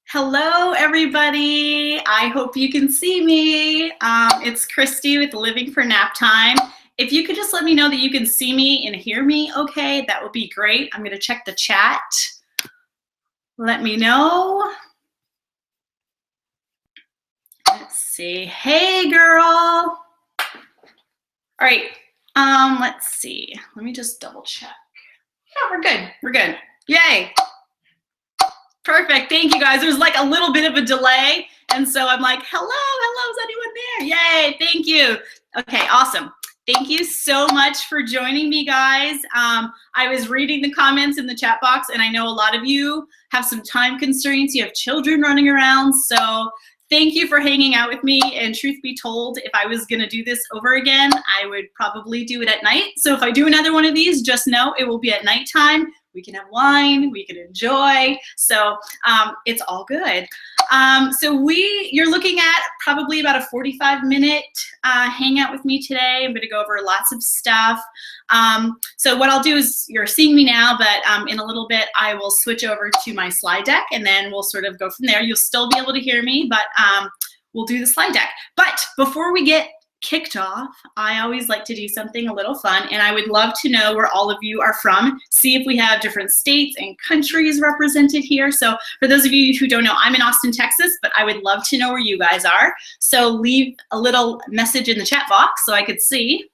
Hello, everybody. I hope you can see me. It's Christy with Living for Nap Time. If you could just let me know that you can see me and hear me okay, that would be great. I'm going to check the chat. Let me know. Let's see. Hey, girl. All right. Let's see. Let me just double check. Yeah, we're good. We're good. Yay. Perfect. Thank you, guys. There's like a little bit of a delay. And so I'm like, hello, is anyone there? Yay, thank you. Okay, awesome. Thank you so much for joining me, guys. I was reading the comments in the chat box, and I know a lot of you have some time constraints. You have children running around, so thank you for hanging out with me. And truth be told, if I was gonna do this over again, I would probably do it at night. So if I do another one of these, just know it will be at nighttime. We can have wine, we can enjoy. So it's all good. You're looking at probably about a 45-minute hangout with me today. I'm gonna go over lots of stuff. So what I'll do is, you're seeing me now, but in a little bit, I will switch over to my slide deck and then we'll sort of go from there. You'll still be able to hear me, but we'll do the slide deck. But before we get kicked off, I always like to do something a little fun, and I would love to know where all of you are from. See if we have different states and countries represented here. So for those of you who don't know, I'm in Austin, Texas, but I would love to know where you guys are. So leave a little message in the chat box so I could see.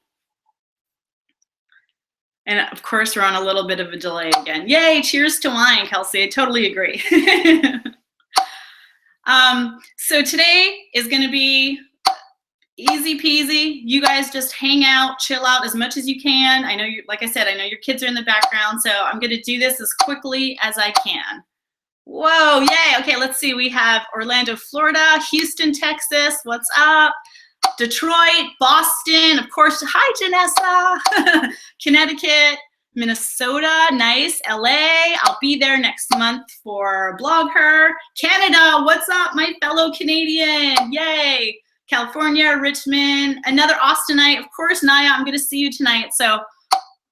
And of course, we're on a little bit of a delay again. Yay, cheers to wine, Kelsey. I totally agree. So today is going to be easy peasy. You guys just hang out, chill out as much as you can. I know you, like I said, I know your kids are in the background, so I'm going to do this as quickly as I can. Whoa, yay. Okay, let's see. We have Orlando, Florida, Houston, Texas. What's up? Detroit, Boston, of course. Hi, Janessa. Connecticut, Minnesota, nice. LA, I'll be there next month for Blog Her. Canada, what's up, my fellow Canadian? Yay. California, Richmond, another Austinite, of course. Naya, I'm gonna see you tonight, so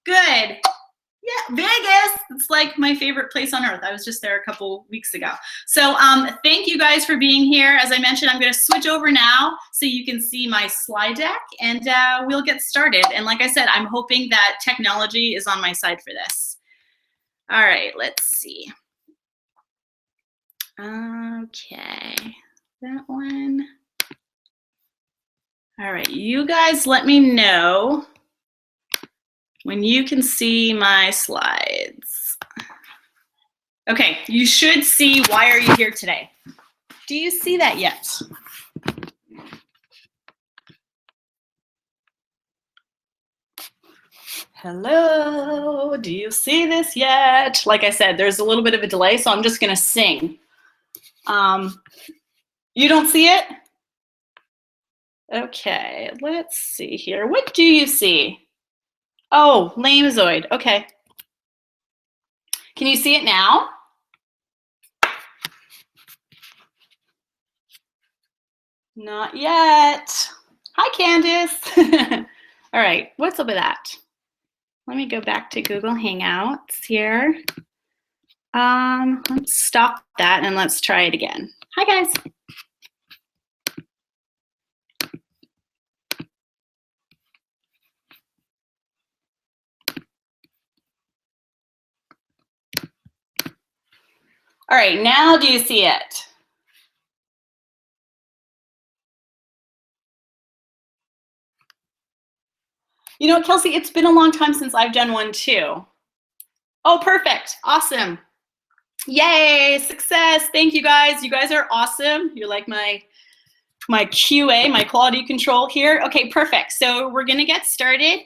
good. Yeah, Vegas, it's like my favorite place on earth. I was just there a couple weeks ago. So thank you guys for being here. As I mentioned, I'm gonna switch over now so you can see my slide deck, and we'll get started. And like I said, I'm hoping that technology is on my side for this. All right, let's see. Okay, that one. All right, you guys let me know when you can see my slides. Okay, you should see why are you here today. Do you see that yet? Hello, do you see this yet? Like I said, there's a little bit of a delay, so I'm just gonna sing. You don't see it? Okay, let's see here. What do you see? Oh, Lamezoid. Okay. Can you see it now? Not yet. Hi, Candice. All right, what's up with that? Let me go back to Google Hangouts here. Let's stop that and let's try it again. Hi, guys. All right, now do you see it? You know, Kelsey, it's been a long time since I've done one too. Oh, perfect, awesome. Yay, success, thank you guys. You guys are awesome. You're like my QA, my quality control here. Okay, perfect, so we're gonna get started.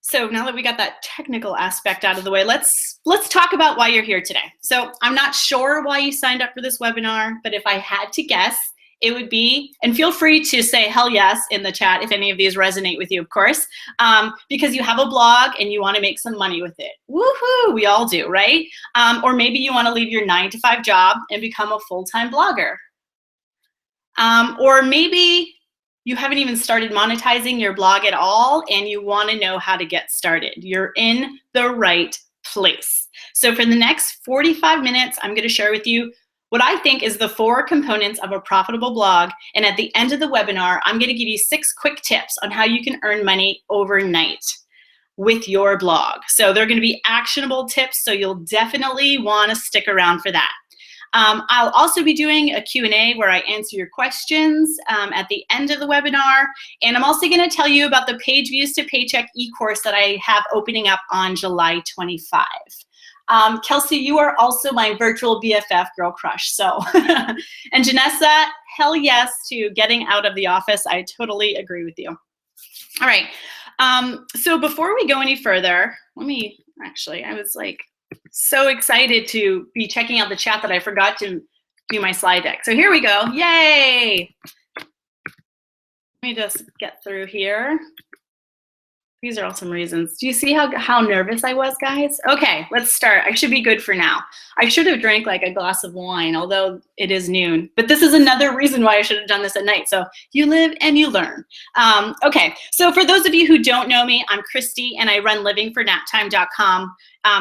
So now that we got that technical aspect out of the way, let's talk about why you're here today. So I'm not sure why you signed up for this webinar, but if I had to guess, it would be, and feel free to say hell yes in the chat if any of these resonate with you, of course, because you have a blog and you want to make some money with it. Woohoo, we all do, right? Or maybe you want to leave your 9-to-5 job and become a full-time blogger. Or maybe you haven't even started monetizing your blog at all and you want to know how to get started. You're in the right place. So for the next 45 minutes, I'm going to share with you what I think is the 4 components of a profitable blog. And at the end of the webinar, I'm going to give you 6 quick tips on how you can earn money overnight with your blog. So they're going to be actionable tips, so you'll definitely want to stick around for that. I'll also be doing a Q&A where I answer your questions at the end of the webinar. And I'm also going to tell you about the Page Views to Paycheck e-course that I have opening up on July 25. Kelsey, you are also my virtual BFF girl crush. So, and Janessa, hell yes to getting out of the office. I totally agree with you. All right. So before we go any further, I was like so excited to be checking out the chat that I forgot to do my slide deck. So here we go. Yay. Let me just get through here. These are all some reasons. Do you see how nervous I was, guys? Okay, let's start. I should be good for now. I should have drank like a glass of wine, although it is noon. But this is another reason why I should have done this at night. So you live and you learn. Okay, so for those of you who don't know me, I'm Christy, and I run livingfornaptime.com.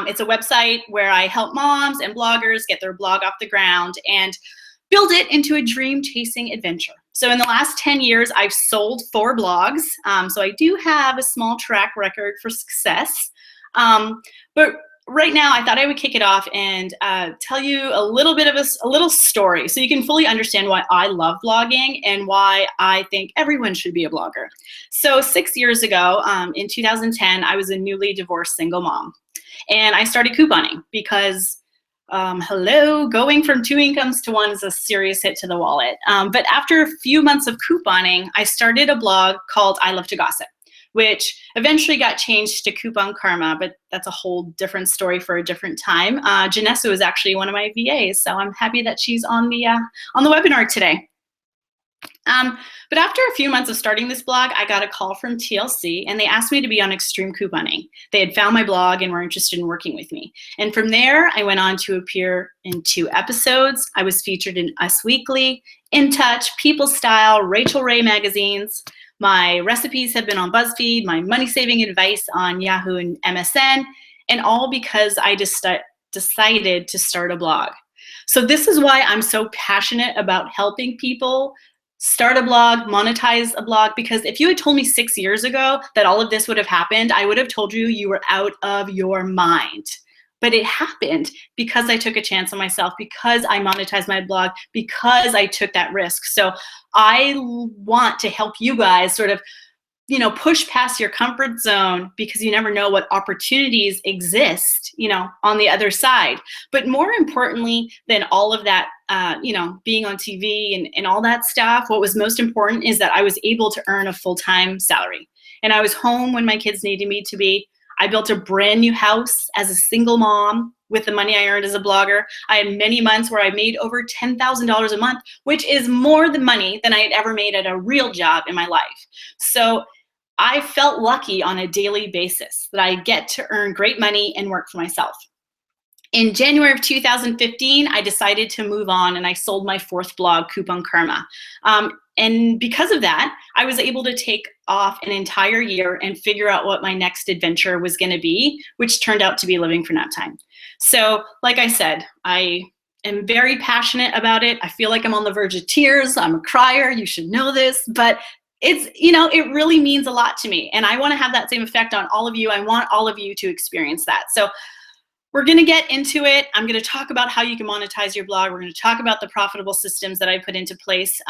It's a website where I help moms and bloggers get their blog off the ground and build it into a dream-chasing adventure. So in the last 10 years, I've sold 4 blogs. So I do have a small track record for success. But right now, I thought I would kick it off and tell you a little bit of a little story so you can fully understand why I love blogging and why I think everyone should be a blogger. So 6 years ago, in 2010, I was a newly divorced single mom. And I started couponing because going from 2 incomes to 1 is a serious hit to the wallet. But after a few months of couponing, I started a blog called I Love to Gossip, which eventually got changed to Coupon Karma, but that's a whole different story for a different time. Janessa is actually one of my VAs, so I'm happy that she's on the webinar today. But after a few months of starting this blog, I got a call from TLC, and they asked me to be on Extreme Couponing. They had found my blog and were interested in working with me. And from there, I went on to appear in 2 episodes. I was featured in Us Weekly, In Touch, People Style, Rachel Ray magazines. My recipes have been on BuzzFeed, my money-saving advice on Yahoo and MSN, and all because I decided to start a blog. So this is why I'm so passionate about helping people start a blog, monetize a blog, because if you had told me 6 years ago that all of this would have happened, I would have told you you were out of your mind. But it happened because I took a chance on myself, because I monetized my blog, because I took that risk. So I want to help you guys sort of, push past your comfort zone, because you never know what opportunities exist, on the other side. But more importantly than all of that, being on TV and all that stuff, what was most important is that I was able to earn a full-time salary. And I was home when my kids needed me to be. I built a brand new house as a single mom with the money I earned as a blogger. I had many months where I made over $10,000 a month, which is more than money than I had ever made at a real job in my life. So I felt lucky on a daily basis that I get to earn great money and work for myself. In January of 2015, I decided to move on, and I sold my 4th blog, Coupon Karma. And because of that, I was able to take off an entire year and figure out what my next adventure was going to be, which turned out to be Living for Nap Time. So like I said, I am very passionate about it. I feel like I'm on the verge of tears. I'm a crier. You should know this. But it's, it really means a lot to me. And I want to have that same effect on all of you. I want all of you to experience that. So we're going to get into it. I'm going to talk about how you can monetize your blog. We're going to talk about the profitable systems that I put into place.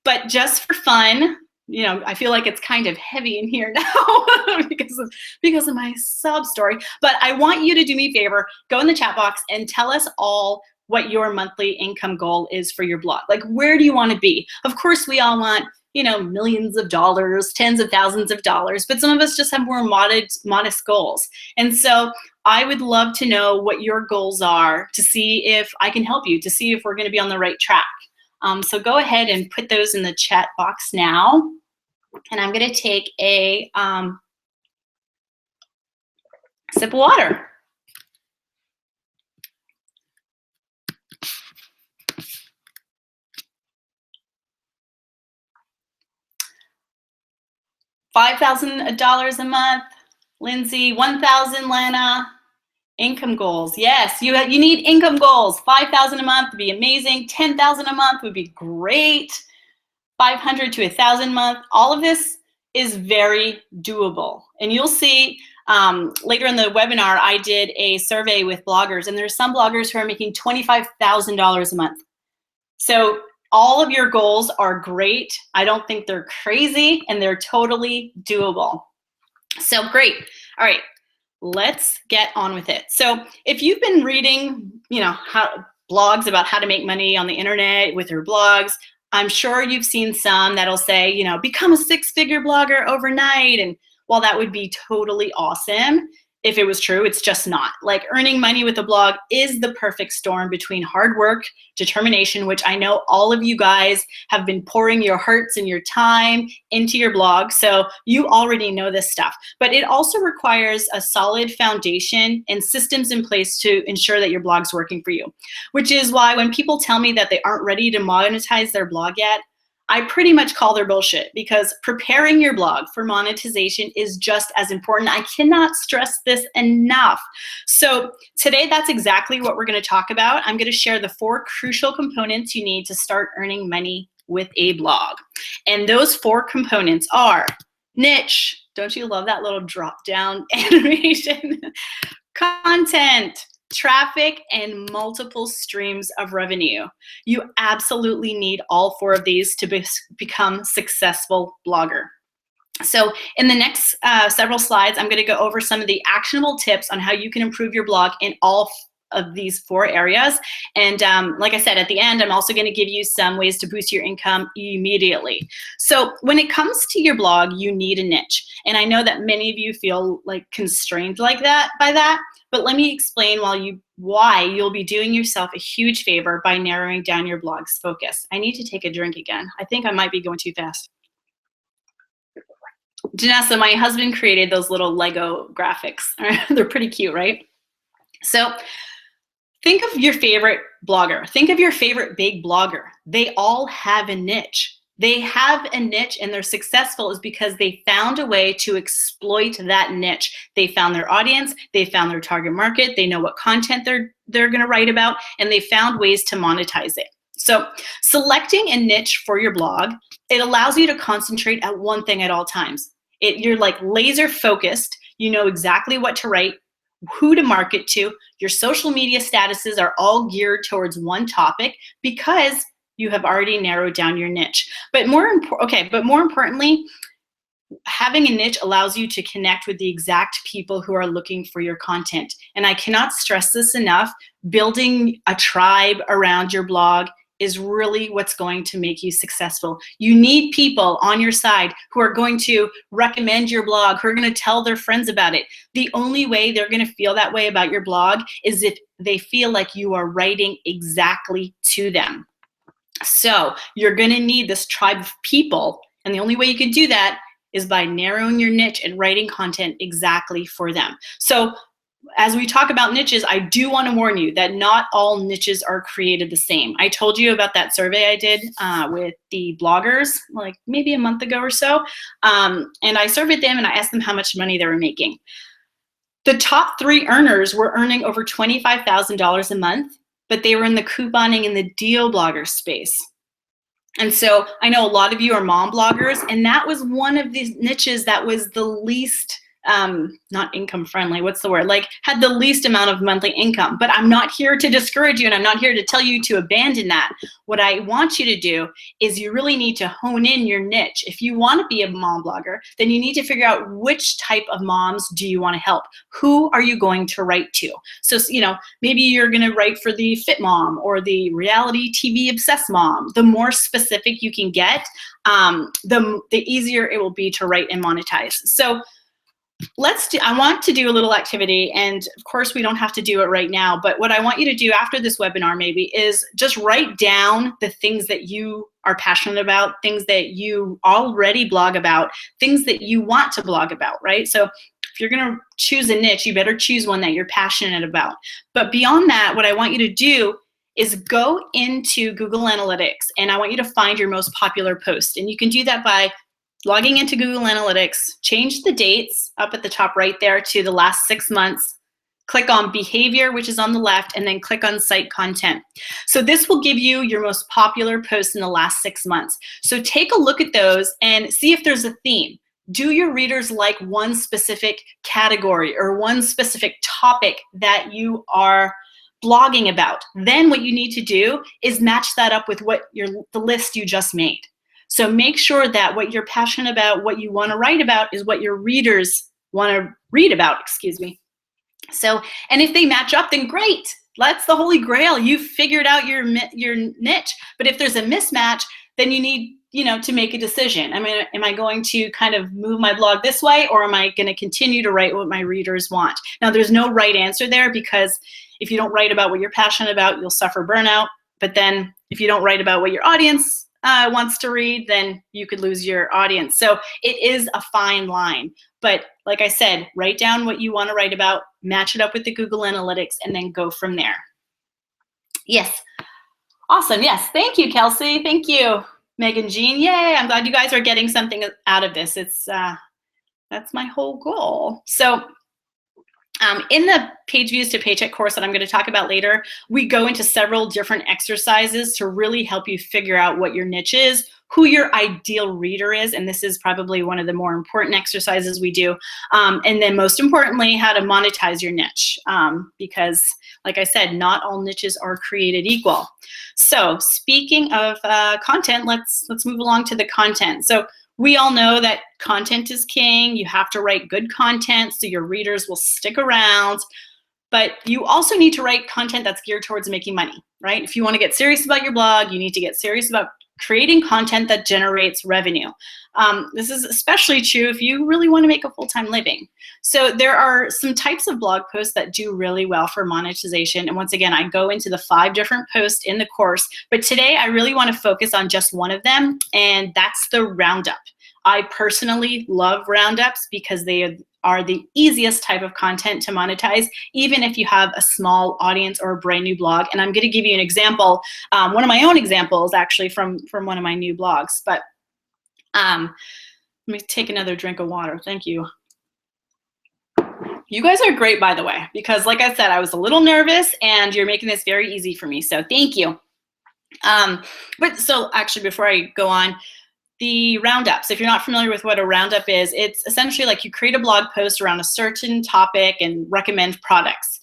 But just for fun, I feel like it's kind of heavy in here now because of my sob story. But I want you to do me a favor, go in the chat box and tell us all what your monthly income goal is for your blog. Like, where do you want to be? Of course, we all want, millions of dollars, tens of thousands of dollars, but some of us just have more modest goals. And so I would love to know what your goals are, to see if I can help you, to see if we're going to be on the right track. So go ahead and put those in the chat box now. And I'm going to take a sip of water. $5,000 a month, Lindsay. 1,000, Lana. Income goals. Yes, you need income goals. 5,000 a month would be amazing. 10,000 a month would be great. 500 to 1,000 a month. All of this is very doable. And you'll see later in the webinar, I did a survey with bloggers, and there's some bloggers who are making $25,000 a month. So all of your goals are great. I don't think they're crazy, and they're totally doable. So great. All right, let's get on with it. So if you've been reading, blogs about how to make money on the internet with your blogs, I'm sure you've seen some that'll say, become a 6-figure blogger overnight. And while that would be totally awesome, if it was true, it's just not. Like, earning money with a blog is the perfect storm between hard work, determination, which I know all of you guys have been pouring your hearts and your time into your blog, so you already know this stuff. But it also requires a solid foundation and systems in place to ensure that your blog's working for you, which is why when people tell me that they aren't ready to monetize their blog yet, I pretty much call their bullshit, because preparing your blog for monetization is just as important. I cannot stress this enough. So today, that's exactly what we're going to talk about. I'm going to share the 4 crucial components you need to start earning money with a blog. And those 4 components are niche. Don't you love that little drop down animation? Content, traffic, and multiple streams of revenue. You absolutely need all 4 of these to become a successful blogger. So in the next several slides, I'm going to go over some of the actionable tips on how you can improve your blog in all of these 4 areas. And like I said, at the end, I'm also going to give you some ways to boost your income immediately. So when it comes to your blog, you need a niche. And I know that many of you feel like constrained like that by that. But let me explain why you'll be doing yourself a huge favor by narrowing down your blog's focus. I need to take a drink again. I think I might be going too fast. Janessa, my husband created those little Lego graphics. They're pretty cute, right? So think of your favorite blogger. Think of your favorite big blogger. They all have a niche. They have a niche, and they're successful is because they found a way to exploit that niche. They found their audience, they found their target market, they know what content they're going to write about, and they found ways to monetize it. So selecting a niche for your blog, it allows you to concentrate at one thing at all times. You're like laser focused. You know exactly what to write, who to market to. Your social media statuses are all geared towards one topic because you have already narrowed down your niche. But more importantly, having a niche allows you to connect with the exact people who are looking for your content. And I cannot stress this enough. Building a tribe around your blog is really what's going to make you successful. You need people on your side who are going to recommend your blog, who are going to tell their friends about it. The only way they're going to feel that way about your blog is if they feel like you are writing exactly to them. So you're going to need this tribe of people, and the only way you can do that is by narrowing your niche and writing content exactly for them. So as we talk about niches, I do want to warn you that not all niches are created the same. I told you about that survey I did with the bloggers like maybe a month ago or so, and I surveyed them and I asked them how much money they were making. The top 3 earners were earning over $25,000 a month, but they were in the couponing and the deal blogger space. And so I know a lot of you are mom bloggers, and that was one of these niches that was the least, not income friendly, what's the word? Like had the least amount of monthly income. But I'm not here to discourage you, and I'm not here to tell you to abandon that. What I want you to do is you really need to hone in your niche. If you want to be a mom blogger, then you need to figure out which type of moms do you want to help? Who are you going to write to? So, maybe you're going to write for the fit mom or the reality TV obsessed mom. The more specific you can get, the easier it will be to write and monetize. So I want to do a little activity, and of course we don't have to do it right now, but what I want you to do after this webinar maybe is just write down the things that you are passionate about, things that you already blog about, things that you want to blog about, right? So if you're going to choose a niche, you better choose one that you're passionate about. But beyond that, what I want you to do is go into Google Analytics, and I want you to find your most popular post. And you can do that by logging into Google Analytics, change the dates up at the top right there to the last 6 months, click on behavior, which is on the left, and then click on site content. So this will give you your most popular posts in the last 6 months. So take a look at those and see if there's a theme. Do your readers like one specific category or one specific topic that you are blogging about? Then what you need to do is match that up with what the list you just made. So make sure that what you're passionate about, what you want to write about, is what your readers want to read about, excuse me. So, and if they match up, then great. That's the holy grail. You've figured out your niche. But if there's a mismatch, then you need, to make a decision. I mean, am I going to kind of move my blog this way, or am I going to continue to write what my readers want? Now, there's no right answer there, because if you don't write about what you're passionate about, you'll suffer burnout. But then if you don't write about what your audience wants to read, then you could lose your audience. So it is a fine line. But like I said, write down what you want to write about, match it up with the Google Analytics, and then go from there. Yes. Awesome. Yes. Thank you, Kelsey. Thank you, Megan Jean. Yay. I'm glad you guys are getting something out of this. It's that's my whole goal. So in the Page Views to Paycheck course that I'm going to talk about later, we go into several different exercises to really help you figure out what your niche is, who your ideal reader is, and this is probably one of the more important exercises we do, and then most importantly, how to monetize your niche, because like I said, not all niches are created equal. So speaking of content, let's move along to the content. So we all know that content is king. You have to write good content so your readers will stick around. But you also need to write content that's geared towards making money, right? If you want to get serious about your blog, you need to get serious about creating content that generates revenue. This is especially true if you really want to make a full-time living. So there are some types of blog posts that do really well for monetization. And once again, I go into the 5 different posts in the course. But today, I really want to focus on just one of them, and that's the roundup. I personally love roundups because they are the easiest type of content to monetize, even if you have a small audience or a brand new blog. And I'm going to give you an example, one of my own examples actually from one of my new blogs. But let me take another drink of water. Thank you. You guys are great, by the way, because like I said, I was a little nervous and you're making this very easy for me. So thank you. But so actually, before I go on, the roundups, if you're not familiar with what a roundup is, it's essentially like you create a blog post around a certain topic and recommend products.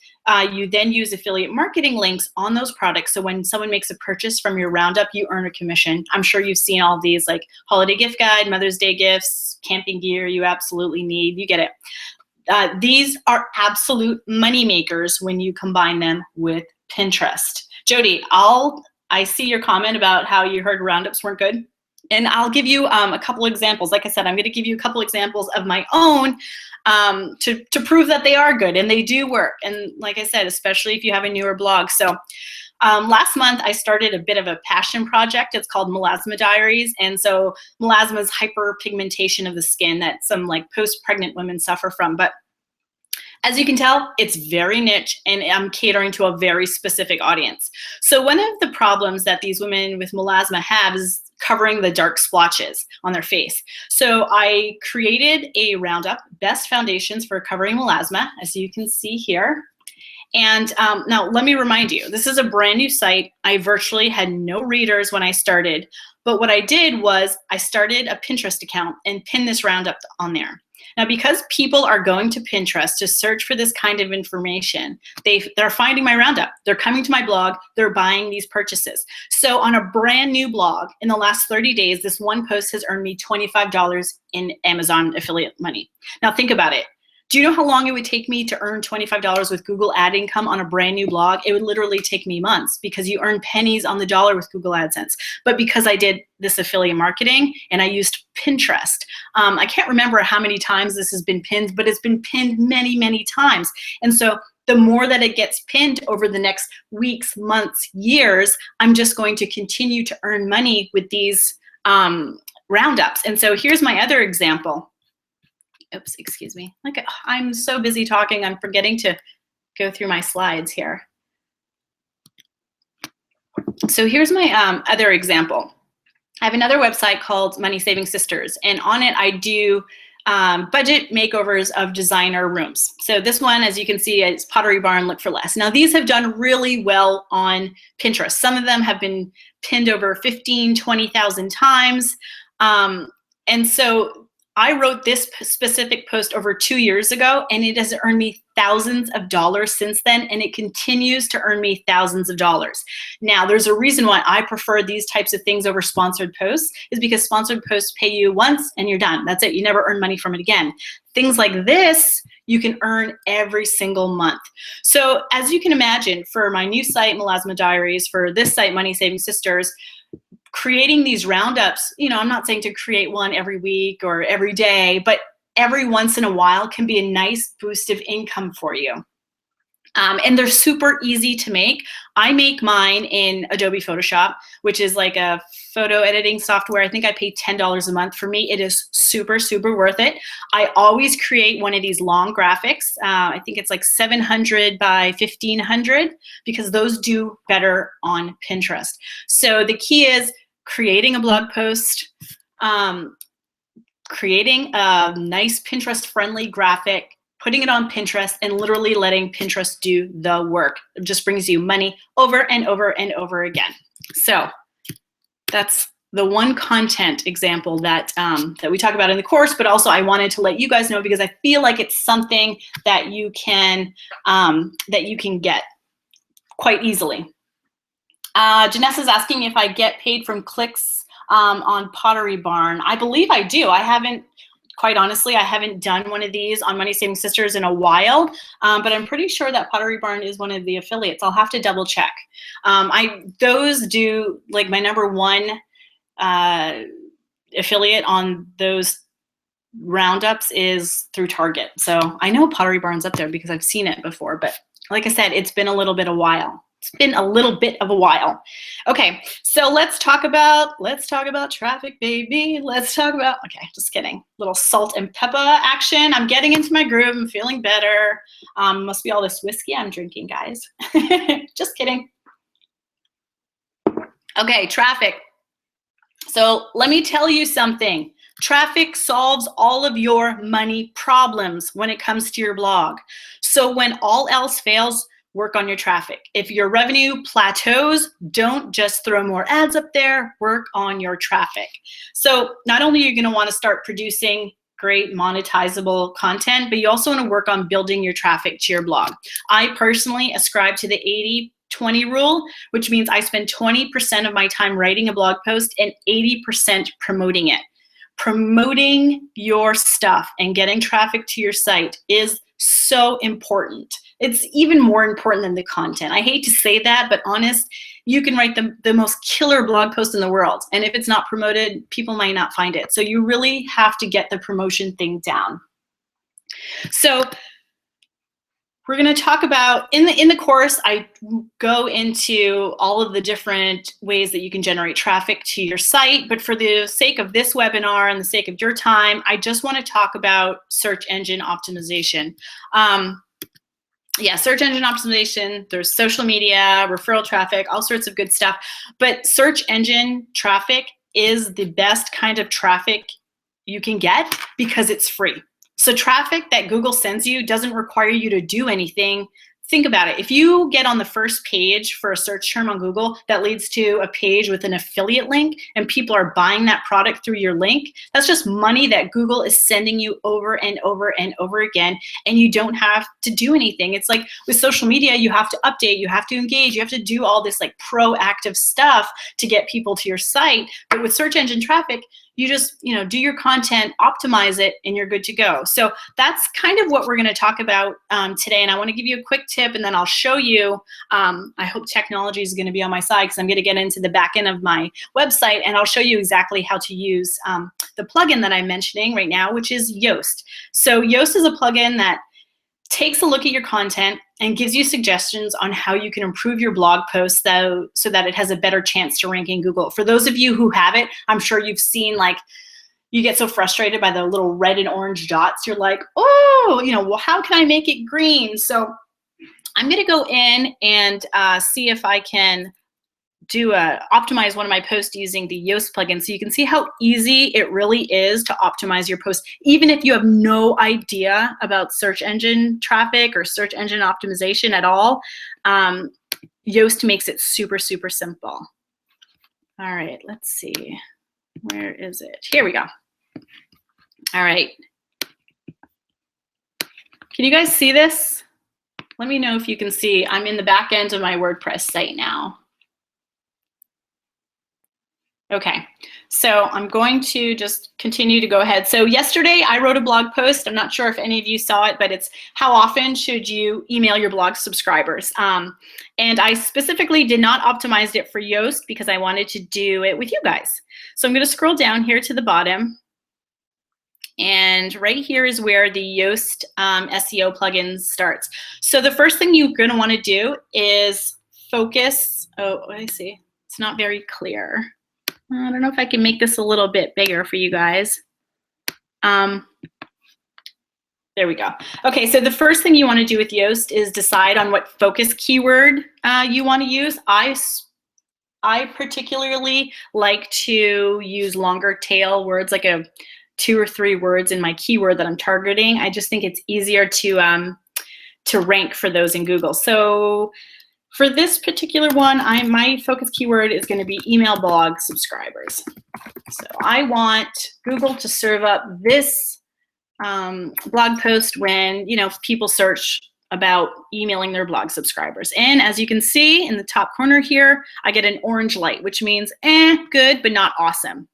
You then use affiliate marketing links on those products. So when someone makes a purchase from your roundup, you earn a commission. I'm sure you've seen all these, like holiday gift guide, Mother's Day gifts, camping gear you absolutely need. You get it. These are absolute money makers when you combine them with Pinterest. Jody, I see your comment about how you heard roundups weren't good. And I'll give you a couple examples. Like I said, I'm going to give you a couple examples of my own to prove that they are good and they do work. And like I said, especially if you have a newer blog. So last month, I started a bit of a passion project. It's called Melasma Diaries. And so melasma is hyperpigmentation of the skin that some like post-pregnant women suffer from. But as you can tell, it's very niche and I'm catering to a very specific audience. So one of the problems that these women with melasma have is covering the dark splotches on their face. So I created a roundup, best foundations for covering melasma, as you can see here. And now let me remind you, this is a brand new site. I virtually had no readers when I started, but what I did was I started a Pinterest account and pinned this roundup on there. Now, because people are going to Pinterest to search for this kind of information, they're finding my roundup. They're coming to my blog. They're buying these purchases. So on a brand new blog, in the last 30 days, this one post has earned me $25 in Amazon affiliate money. Now, think about it. Do you know how long it would take me to earn $25 with Google ad income on a brand new blog? It would literally take me months because you earn pennies on the dollar with Google AdSense. But because I did this affiliate marketing and I used Pinterest, I can't remember how many times this has been pinned, but it's been pinned many, many times. And so the more that it gets pinned over the next weeks, months, years, I'm just going to continue to earn money with these roundups. And so here's my other example. Oops, excuse me. Like, I'm so busy talking, I'm forgetting to go through my slides here. So here's my other example. I have another website called Money Saving Sisters, and on it I do budget makeovers of designer rooms. So this one, as you can see, is Pottery Barn Look for Less. Now these have done really well on Pinterest. Some of them have been pinned over 15, 20,000 times. And so I wrote this specific post over 2 years ago, and it has earned me thousands of dollars since then, and it continues to earn me thousands of dollars. Now, there's a reason why I prefer these types of things over sponsored posts, is because sponsored posts pay you once and you're done. That's it. You never earn money from it again. Things like this, you can earn every single month. So as you can imagine, for my new site, Melasma Diaries, for this site, Money Saving Sisters, creating these roundups, you know, I'm not saying to create one every week or every day, but every once in a while can be a nice boost of income for you. And they're super easy to make. I make mine in Adobe Photoshop, which is like a photo editing software. I think I pay $10 a month. For me, it is super, super worth it. I always create one of these long graphics. I think it's like 700 by 1500, because those do better on Pinterest. So the key is creating a blog post, creating a nice Pinterest-friendly graphic, putting it on Pinterest, and literally letting Pinterest do the work. It just brings you money over and over and over again. So that's the one content example that, that we talk about in the course, but also I wanted to let you guys know because I feel like it's something that you can get quite easily. Janessa's asking if I get paid from clicks on Pottery Barn. I believe I do. I haven't, quite honestly, I haven't done one of these on Money Saving Sisters in a while, but I'm pretty sure that Pottery Barn is one of the affiliates. I'll have to double check. Those do, like, my #1 affiliate on those roundups is through Target. So I know Pottery Barn's up there because I've seen it before, but like I said, it's been a little bit of a while. It's been a little bit of a while. Okay, so let's talk about traffic, baby. Let's talk about, okay, just kidding. Little salt and pepper action. I'm getting into my groove. I'm feeling better. Must be all this whiskey I'm drinking, guys. Just kidding. Okay, traffic. So let me tell you something. Traffic solves all of your money problems when it comes to your blog. So when all else fails, work on your traffic. If your revenue plateaus, don't just throw more ads up there, work on your traffic. So not only are you gonna wanna start producing great monetizable content, but you also wanna work on building your traffic to your blog. I personally ascribe to the 80-20 rule, which means I spend 20% of my time writing a blog post and 80% promoting it. Promoting your stuff and getting traffic to your site is so important. It's even more important than the content. I hate to say that, but honest, you can write the most killer blog post in the world, and if it's not promoted, people might not find it. So you really have to get the promotion thing down. So we're going to talk about, in the course, I go into all of the different ways that you can generate traffic to your site, but for the sake of this webinar and the sake of your time, I just want to talk about search engine optimization. Yeah, search engine optimization, there's social media, referral traffic, all sorts of good stuff, but search engine traffic is the best kind of traffic you can get because it's free. So traffic that Google sends you doesn't require you to do anything. Think about it. If you get on the first page for a search term on Google that leads to a page with an affiliate link and people are buying that product through your link, that's just money that Google is sending you over and over and over again, and you don't have to do anything. It's like with social media, you have to update, you have to engage, you have to do all this like proactive stuff to get people to your site. But with search engine traffic, you just, do your content, optimize it, and you're good to go. So that's kind of what we're going to talk about today. And I want to give you a quick tip, and then I'll show you. I hope technology is going to be on my side because I'm going to get into the back end of my website, and I'll show you exactly how to use the plugin that I'm mentioning right now, which is Yoast. So Yoast is a plugin that takes a look at your content and gives you suggestions on how you can improve your blog post so that it has a better chance to rank in Google. For those of you who have it, I'm sure you've seen, like, you get so frustrated by the little red and orange dots. You're like, oh, well, how can I make it green? So I'm going to go in and see if I can optimize one of my posts using the Yoast plugin, so you can see how easy it really is to optimize your post, even if you have no idea about search engine traffic or search engine optimization at all. Yoast makes it super, super simple. All right, let's see. Where is it? Here we go. All right. Can you guys see this? Let me know if you can see. I'm in the back end of my WordPress site now. Okay, so I'm going to just continue to go ahead. So yesterday I wrote a blog post. I'm not sure if any of you saw it, but it's how often should you email your blog subscribers? And I specifically did not optimize it for Yoast because I wanted to do it with you guys. So I'm going to scroll down here to the bottom. And right here is where the Yoast SEO plugin starts. So the first thing you're going to want to do is focus. Oh, I see. It's not very clear. I don't know if I can make this a little bit bigger for you guys. There we go. Okay, so the first thing you want to do with Yoast is decide on what focus keyword you want to use. I particularly like to use longer tail words, like 2 or 3 words in my keyword that I'm targeting. I just think it's easier to rank for those in Google. So for this particular one, my focus keyword is going to be email blog subscribers. So I want Google to serve up this blog post when people search about emailing their blog subscribers. And as you can see in the top corner here, I get an orange light, which means good, but not awesome.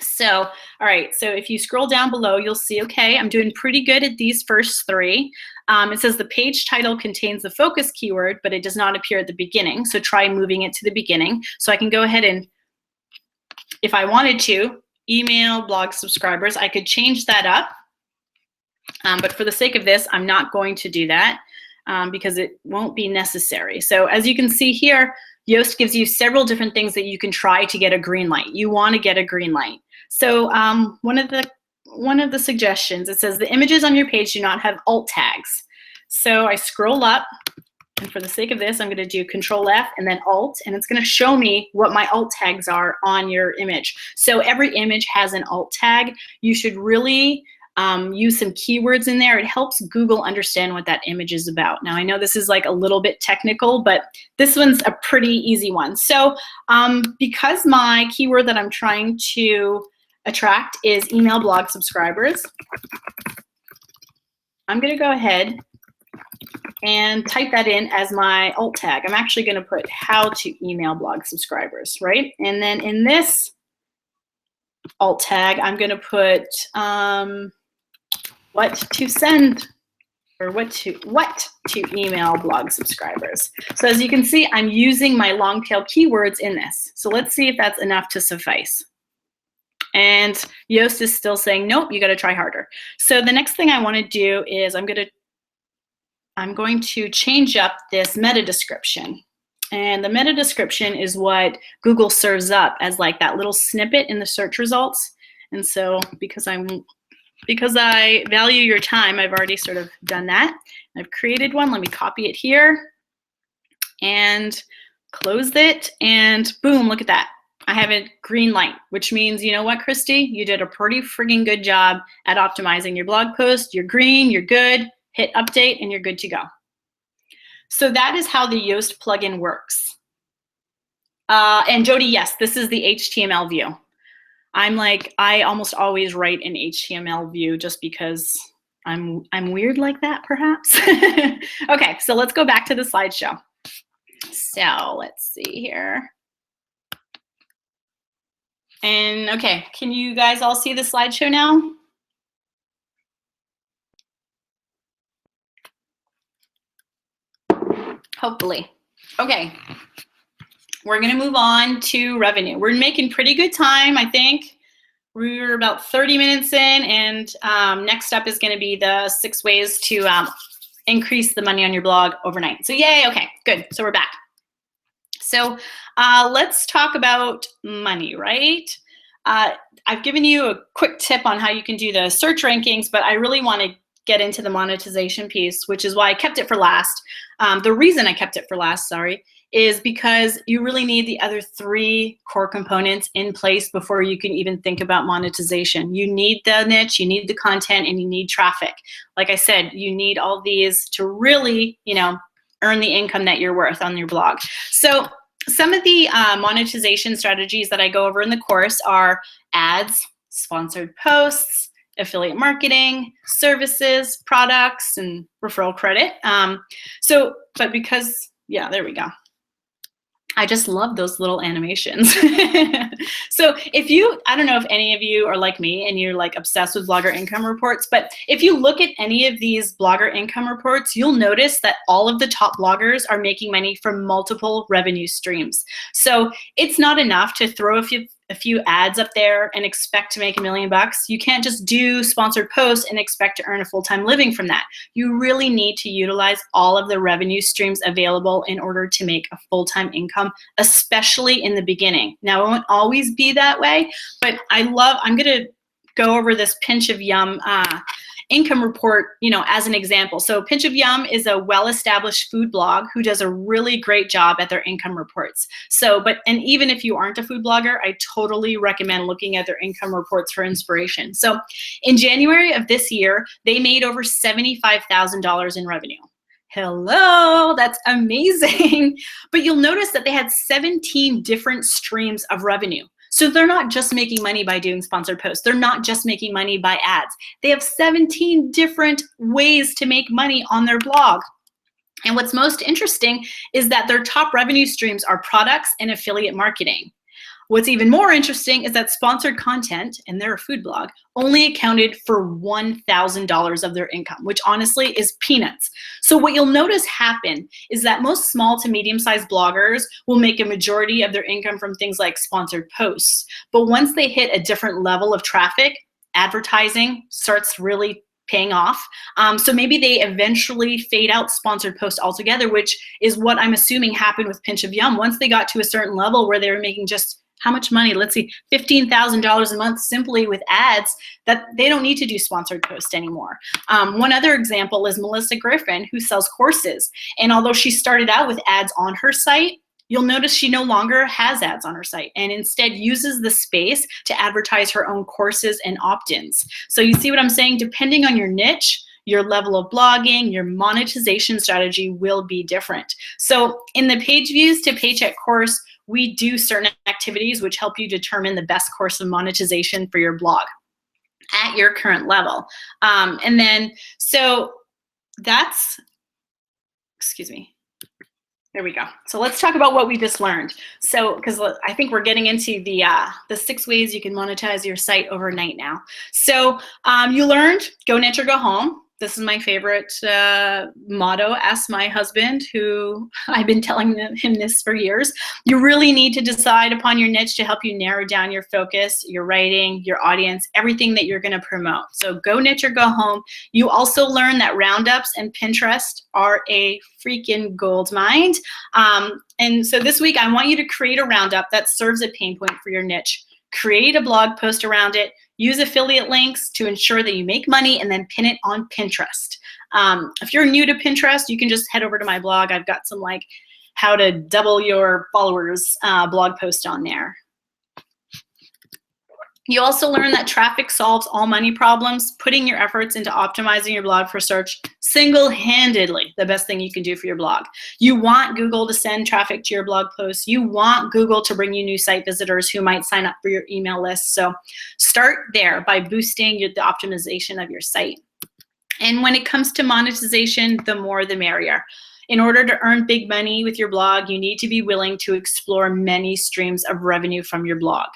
So, all right, so if you scroll down below, you'll see, okay, I'm doing pretty good at these first 3. It says the page title contains the focus keyword, but it does not appear at the beginning. So try moving it to the beginning. So I can go ahead and, if I wanted to, email blog subscribers, I could change that up. But for the sake of this, I'm not going to do that because it won't be necessary. So as you can see here, Yoast gives you several different things that you can try to get a green light. You want to get a green light. So one of the suggestions, it says the images on your page do not have alt tags. So I scroll up, and for the sake of this, I'm going to do Control F and then Alt, and it's going to show me what my alt tags are on your image. So every image has an alt tag. You should really use some keywords in there. It helps Google understand what that image is about. Now, I know this is like a little bit technical, but this one's a pretty easy one. So because my keyword that I'm trying to attract is email blog subscribers, I'm going to go ahead and type that in as my alt tag. I'm actually going to put how to email blog subscribers, right? And then in this alt tag, I'm going to put what to send, or what to email blog subscribers. So as you can see, I'm using my long tail keywords in this. So let's see if that's enough to suffice. And Yoast is still saying, nope, you got to try harder. So the next thing I want to do is I'm going to change up this meta description. And the meta description is what Google serves up as like that little snippet in the search results. And so because I value your time, I've already sort of done that. I've created one. Let me copy it here and close it. And boom, look at that. I have a green light, which means, you know what, Christy? You did a pretty friggin' good job at optimizing your blog post. You're green, you're good. Hit update, and you're good to go. So that is how the Yoast plugin works. And Jody, yes, this is the HTML view. I almost always write in HTML view just because I'm weird like that, perhaps. Okay, so let's go back to the slideshow. So let's see here. And okay, can you guys all see the slideshow now? Hopefully. Okay, we're gonna move on to revenue. We're making pretty good time, I think. We're about 30 minutes in, and next up is gonna be the 6 ways to increase the money on your blog overnight. So yay, okay, good, so we're back. So let's talk about money, right? I've given you a quick tip on how you can do the search rankings, but I really want to get into the monetization piece, which is why I kept it for last. The reason I kept it for last, sorry, is because you really need the other 3 core components in place before you can even think about monetization. You need the niche, you need the content, and you need traffic. Like I said, you need all these to really, earn the income that you're worth on your blog. So some of the monetization strategies that I go over in the course are ads, sponsored posts, affiliate marketing, services, products, and referral credit. But because, yeah, there we go. I just love those little animations. So I don't know if any of you are like me and you're like obsessed with blogger income reports, but if you look at any of these blogger income reports, you'll notice that all of the top bloggers are making money from multiple revenue streams. So it's not enough to throw a few ads up there and expect to make $1 million. You can't just do sponsored posts and expect to earn a full-time living from that. You really need to utilize all of the revenue streams available in order to make a full-time income, especially in the beginning. Now, it won't always be that way, but I'm gonna go over this Pinch of Yum income report, as an example. So Pinch of Yum is a well-established food blog who does a really great job at their income reports. And even if you aren't a food blogger, I totally recommend looking at their income reports for inspiration. So in January of this year, they made over $75,000 in revenue. Hello, that's amazing. But you'll notice that they had 17 different streams of revenue. So they're not just making money by doing sponsored posts. They're not just making money by ads. They have 17 different ways to make money on their blog. And what's most interesting is that their top revenue streams are products and affiliate marketing. What's even more interesting is that sponsored content, and they're a food blog, only accounted for $1,000 of their income, which honestly is peanuts. So what you'll notice happen is that most small to medium-sized bloggers will make a majority of their income from things like sponsored posts. But once they hit a different level of traffic, advertising starts really paying off. So maybe they eventually fade out sponsored posts altogether, which is what I'm assuming happened with Pinch of Yum. Once they got to a certain level where they were making just how much money? Let's see, $15,000 a month simply with ads, that they don't need to do sponsored posts anymore. One other example is Melissa Griffin, who sells courses. And although she started out with ads on her site, you'll notice she no longer has ads on her site and instead uses the space to advertise her own courses and opt-ins. So you see what I'm saying? Depending on your niche, your level of blogging, your monetization strategy will be different. So in the Page Views to Paycheck course, we do certain activities which help you determine the best course of monetization for your blog at your current level. Excuse me. There we go. So let's talk about what we just learned. So, because I think we're getting into the 6 ways you can monetize your site overnight now. So you learned go niche or go home. This is my favorite motto. Ask my husband, who I've been telling him this for years. You really need to decide upon your niche to help you narrow down your focus, your writing, your audience, everything that you're going to promote. So go niche or go home. You also learn that roundups and Pinterest are a freaking gold mine. And so this week, I want you to create a roundup that serves a pain point for your niche. Create a blog post around it. Use affiliate links to ensure that you make money and then pin it on Pinterest. If you're new to Pinterest, you can just head over to my blog. I've got some like how to double your followers blog post on there. You also learn that traffic solves all money problems. Putting your efforts into optimizing your blog for search, single-handedly the best thing you can do for your blog. You want Google to send traffic to your blog posts. You want Google to bring you new site visitors who might sign up for your email list. So start there by boosting the optimization of your site. And when it comes to monetization, the more the merrier. In order to earn big money with your blog, you need to be willing to explore many streams of revenue from your blog.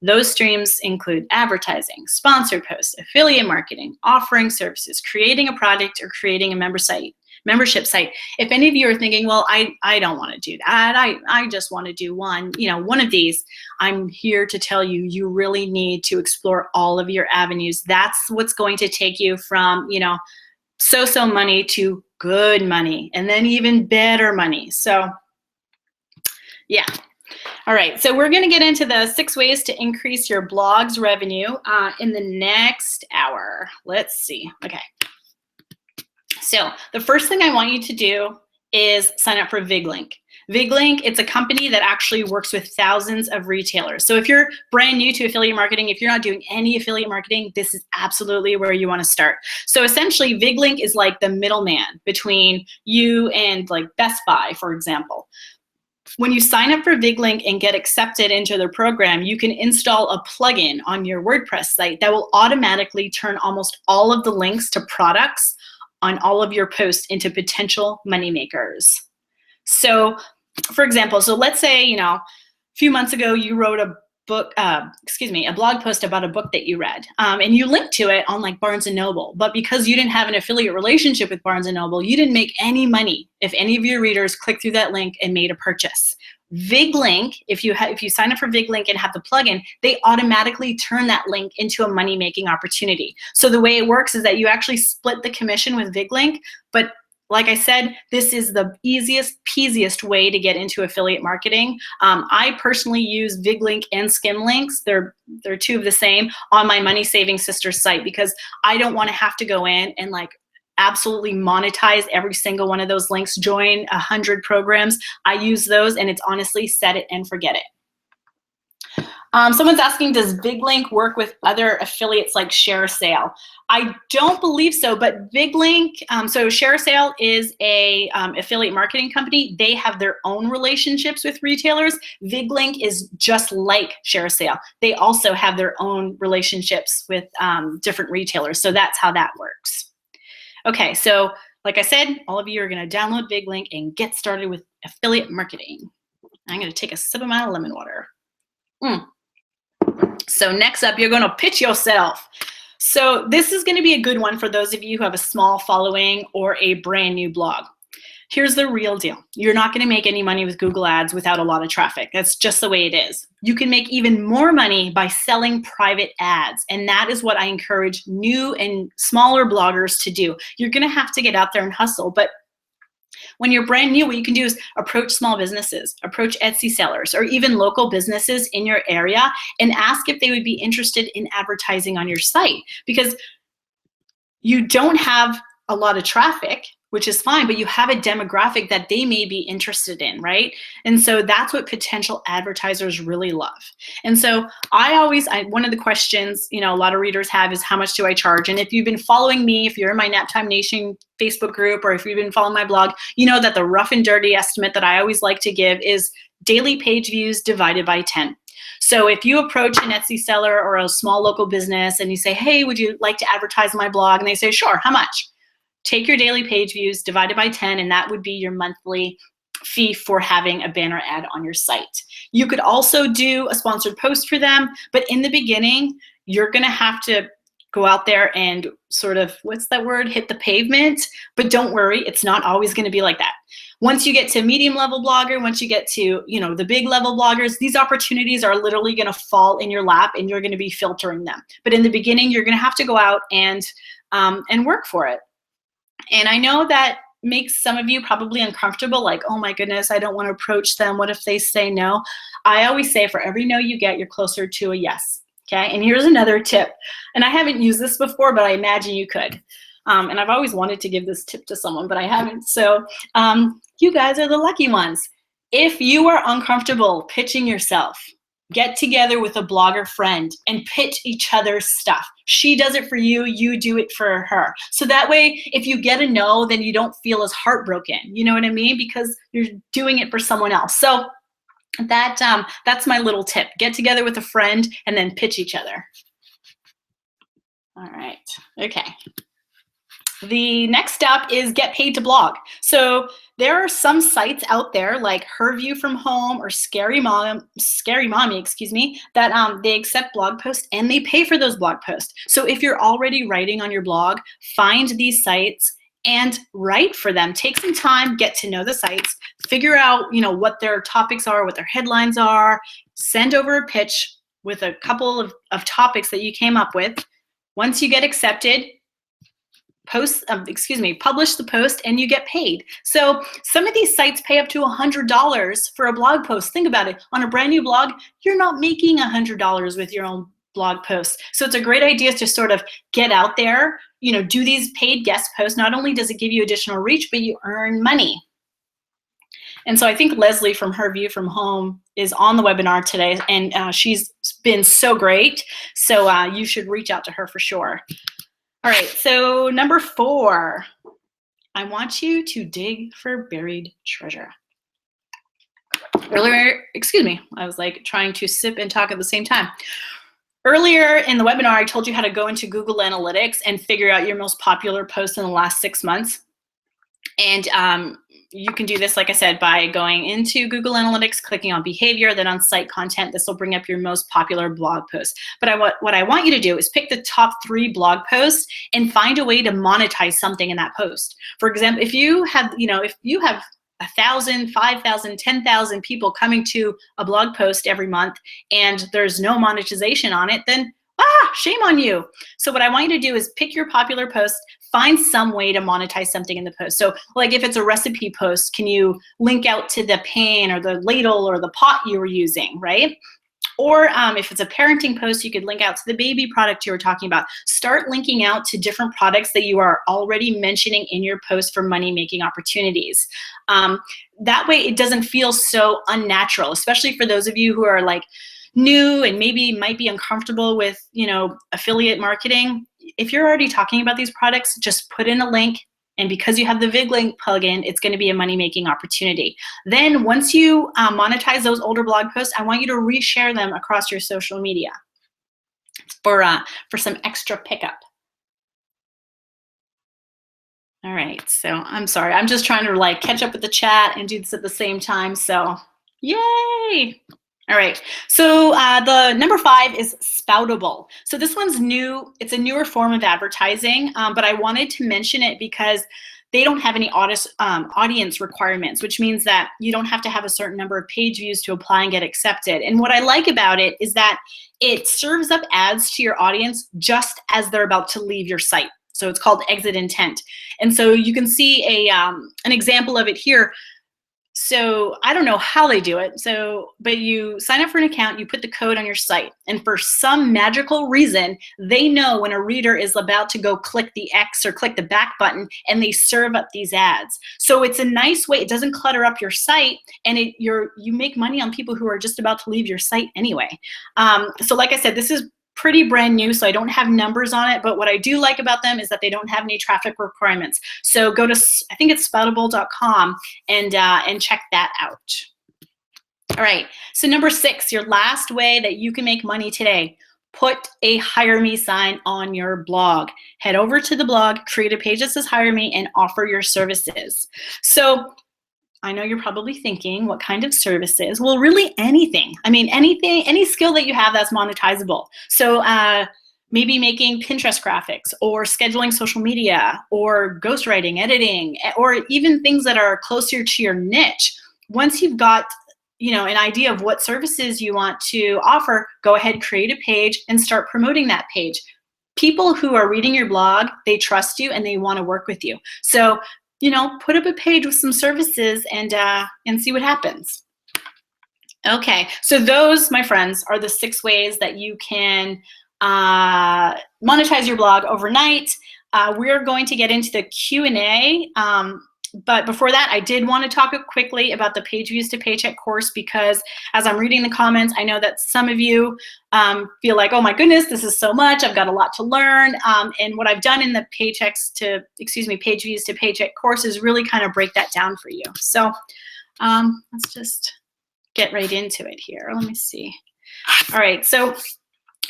Those streams include advertising, sponsored posts, affiliate marketing, offering services, creating a product, or creating a membership site. If any of you are thinking, well, I don't want to do that. I just want to do one of these. I'm here to tell you, you really need to explore all of your avenues. That's what's going to take you from, so-so money to good money, and then even better money. So, yeah. All right, so we're going to get into the 6 ways to increase your blog's revenue in the next hour. Let's see. Okay. So the first thing I want you to do is sign up for VigLink. VigLink, it's a company that actually works with thousands of retailers. So if you're brand new to affiliate marketing, if you're not doing any affiliate marketing, this is absolutely where you want to start. So essentially, VigLink is like the middleman between you and like Best Buy, for example. When you sign up for VigLink and get accepted into their program, you can install a plugin on your WordPress site that will automatically turn almost all of the links to products on all of your posts into potential moneymakers. So, for example, so let's say, a few months ago you wrote a book, a blog post about a book that you read, and you linked to it on like Barnes & Noble, but because you didn't have an affiliate relationship with Barnes & Noble, you didn't make any money if any of your readers clicked through that link and made a purchase. VigLink, if you sign up for VigLink and have the plugin, they automatically turn that link into a money-making opportunity. So the way it works is that you actually split the commission with VigLink, but like I said, this is the easiest, peasiest way to get into affiliate marketing. I personally use VigLink and Skimlinks. They're two of the same on my Money Saving Sisters site because I don't want to have to go in and like absolutely monetize every single one of those links, join 100 programs. I use those and it's honestly set it and forget it. Someone's asking, does VigLink work with other affiliates like ShareASale? I don't believe so, but VigLink, so ShareASale is a affiliate marketing company. They have their own relationships with retailers. VigLink is just like ShareASale. They also have their own relationships with different retailers. So that's how that works. Okay, so like I said, all of you are going to download VigLink and get started with affiliate marketing. I'm going to take a sip of my lemon water. So next up, you're going to pitch yourself. So this is going to be a good one for those of you who have a small following or a brand new blog. Here's the real deal. You're not going to make any money with Google Ads without a lot of traffic. That's just the way it is. You can make even more money by selling private ads. And that is what I encourage new and smaller bloggers to do. You're going to have to get out there and hustle. But when you're brand new, what you can do is approach small businesses, approach Etsy sellers, or even local businesses in your area and ask if they would be interested in advertising on your site. Because you don't have a lot of traffic, which is fine, but you have a demographic that they may be interested in, right? And so that's what potential advertisers really love. And so one of the questions, a lot of readers have is, how much do I charge? And if you've been following me, if you're in my Naptime Nation Facebook group, or if you've been following my blog, you know that the rough and dirty estimate that I always like to give is daily page views divided by 10. So if you approach an Etsy seller or a small local business and you say, hey, would you like to advertise my blog? And they say, sure, how much? Take your daily page views divided by 10, and that would be your monthly fee for having a banner ad on your site. You could also do a sponsored post for them, but in the beginning, you're gonna have to go out there and sort of, what's that word, hit the pavement, but don't worry, it's not always gonna be like that. Once you get to medium level blogger, once you get to the big level bloggers, these opportunities are literally gonna fall in your lap and you're gonna be filtering them. But in the beginning, you're gonna have to go out and work for it. And I know that makes some of you probably uncomfortable, like, oh my goodness, I don't want to approach them. What if they say no? I always say for every no you get, you're closer to a yes, okay? And here's another tip. And I haven't used this before, but I imagine you could. And I've always wanted to give this tip to someone, but I haven't. So you guys are the lucky ones. If you are uncomfortable pitching yourself, get together with a blogger friend and pitch each other's stuff. She does it for you, you do it for her. So that way, if you get a no, then you don't feel as heartbroken. You know what I mean? Because you're doing it for someone else. So that's my little tip. Get together with a friend and then pitch each other. All right, okay. The next step is get paid to blog. So there are some sites out there like Her View from Home or Scary Mommy, that they accept blog posts and they pay for those blog posts. So if you're already writing on your blog, find these sites and write for them. Take some time, get to know the sites, figure out what their topics are, what their headlines are, send over a pitch with a couple of topics that you came up with. Once you get accepted, publish the post and you get paid. So some of these sites pay up to $100 for a blog post. Think about it. On a brand new blog, you're not making $100 with your own blog posts. So it's a great idea to sort of get out there, do these paid guest posts. Not only does it give you additional reach, but you earn money. And so I think Leslie from Her View from Home is on the webinar today, and she's been so great. So you should reach out to her for sure. All right, so number 4, I want you to dig for buried treasure. Earlier, excuse me, I was like trying to sip and talk at the same time. Earlier in the webinar, I told you how to go into Google Analytics and figure out your most popular posts in the last 6 months. And you can do this, like I said, by going into Google Analytics, clicking on behavior, then on site content. This will bring up your most popular blog posts. But what I want you to do is pick the top 3 blog posts and find a way to monetize something in that post. For example, if you have 1,000, 5,000, 10,000 people coming to a blog post every month and there's no monetization on it, then shame on you. So what I want you to do is pick your popular post, find some way to monetize something in the post. So like if it's a recipe post, can you link out to the pan or the ladle or the pot you were using, right? Or if it's a parenting post, you could link out to the baby product you were talking about. Start linking out to different products that you are already mentioning in your post for money-making opportunities. That way it doesn't feel so unnatural, especially for those of you who are like new and maybe might be uncomfortable with, affiliate marketing. If you're already talking about these products, just put in a link. And because you have the VigLink plugin, it's going to be a money-making opportunity. Then once you monetize those older blog posts, I want you to reshare them across your social media for some extra pickup. All right, so I'm sorry. I'm just trying to like catch up with the chat and do this at the same time. So yay! All right, so the number 5 is Spoutable. So this one's new. It's a newer form of advertising, but I wanted to mention it because they don't have any audience requirements, which means that you don't have to have a certain number of page views to apply and get accepted. And what I like about it is that it serves up ads to your audience just as they're about to leave your site. So it's called exit intent. And so you can see an example of it here. So I don't know how they do it. But you sign up for an account, you put the code on your site, and for some magical reason, they know when a reader is about to go click the X or click the back button, and they serve up these ads. So it's a nice way. It doesn't clutter up your site, and you make money on people who are just about to leave your site anyway. So like I said, this is pretty brand new, so I don't have numbers on it, but what I do like about them is that they don't have any traffic requirements. So go to, I think it's spoutable.com and check that out. All right, so number 6, your last way that you can make money today. Put a Hire Me sign on your blog. Head over to the blog, create a page that says Hire Me, and offer your services. So I know you're probably thinking, what kind of services? Well, really anything. I mean, anything, any skill that you have that's monetizable. So maybe making Pinterest graphics, or scheduling social media, or ghostwriting, editing, or even things that are closer to your niche. Once you've got an idea of what services you want to offer, go ahead, create a page, and start promoting that page. People who are reading your blog, they trust you and they want to work with you. So put up a page with some services and see what happens. Okay, so those, my friends, are the 6 ways that you can monetize your blog overnight. We're going to get into the Q&A, but before that, I did want to talk quickly about the Page Views to Paycheck course, because as I'm reading the comments, I know that some of you feel like, oh my goodness, this is so much. I've got a lot to learn. And what I've done in the Page Views to Paycheck course is really kind of break that down for you. So let's just get right into it here. Let me see. All right, so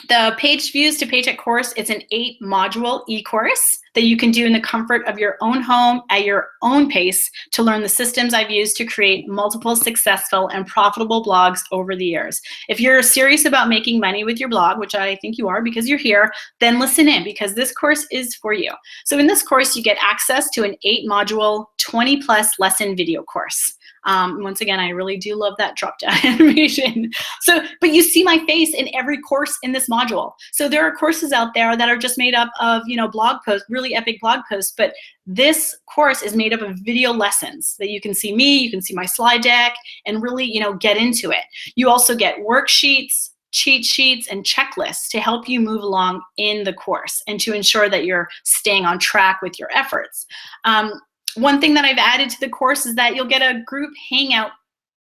the Page Views to Paycheck course is an 8-module e-course that you can do in the comfort of your own home at your own pace to learn the systems I've used to create multiple successful and profitable blogs over the years. If you're serious about making money with your blog, which I think you are because you're here, then listen in, because this course is for you. So in this course, you get access to an 8-module, 20+ lesson video course. Once again, I really do love that drop-down animation. But you see my face in every course in this module. So there are courses out there that are just made up of, blog posts, really epic blog posts, but this course is made up of video lessons that you can see me, you can see my slide deck, and really, get into it. You also get worksheets, cheat sheets, and checklists to help you move along in the course and to ensure that you're staying on track with your efforts. one thing that I've added to the course is that you'll get a group hangout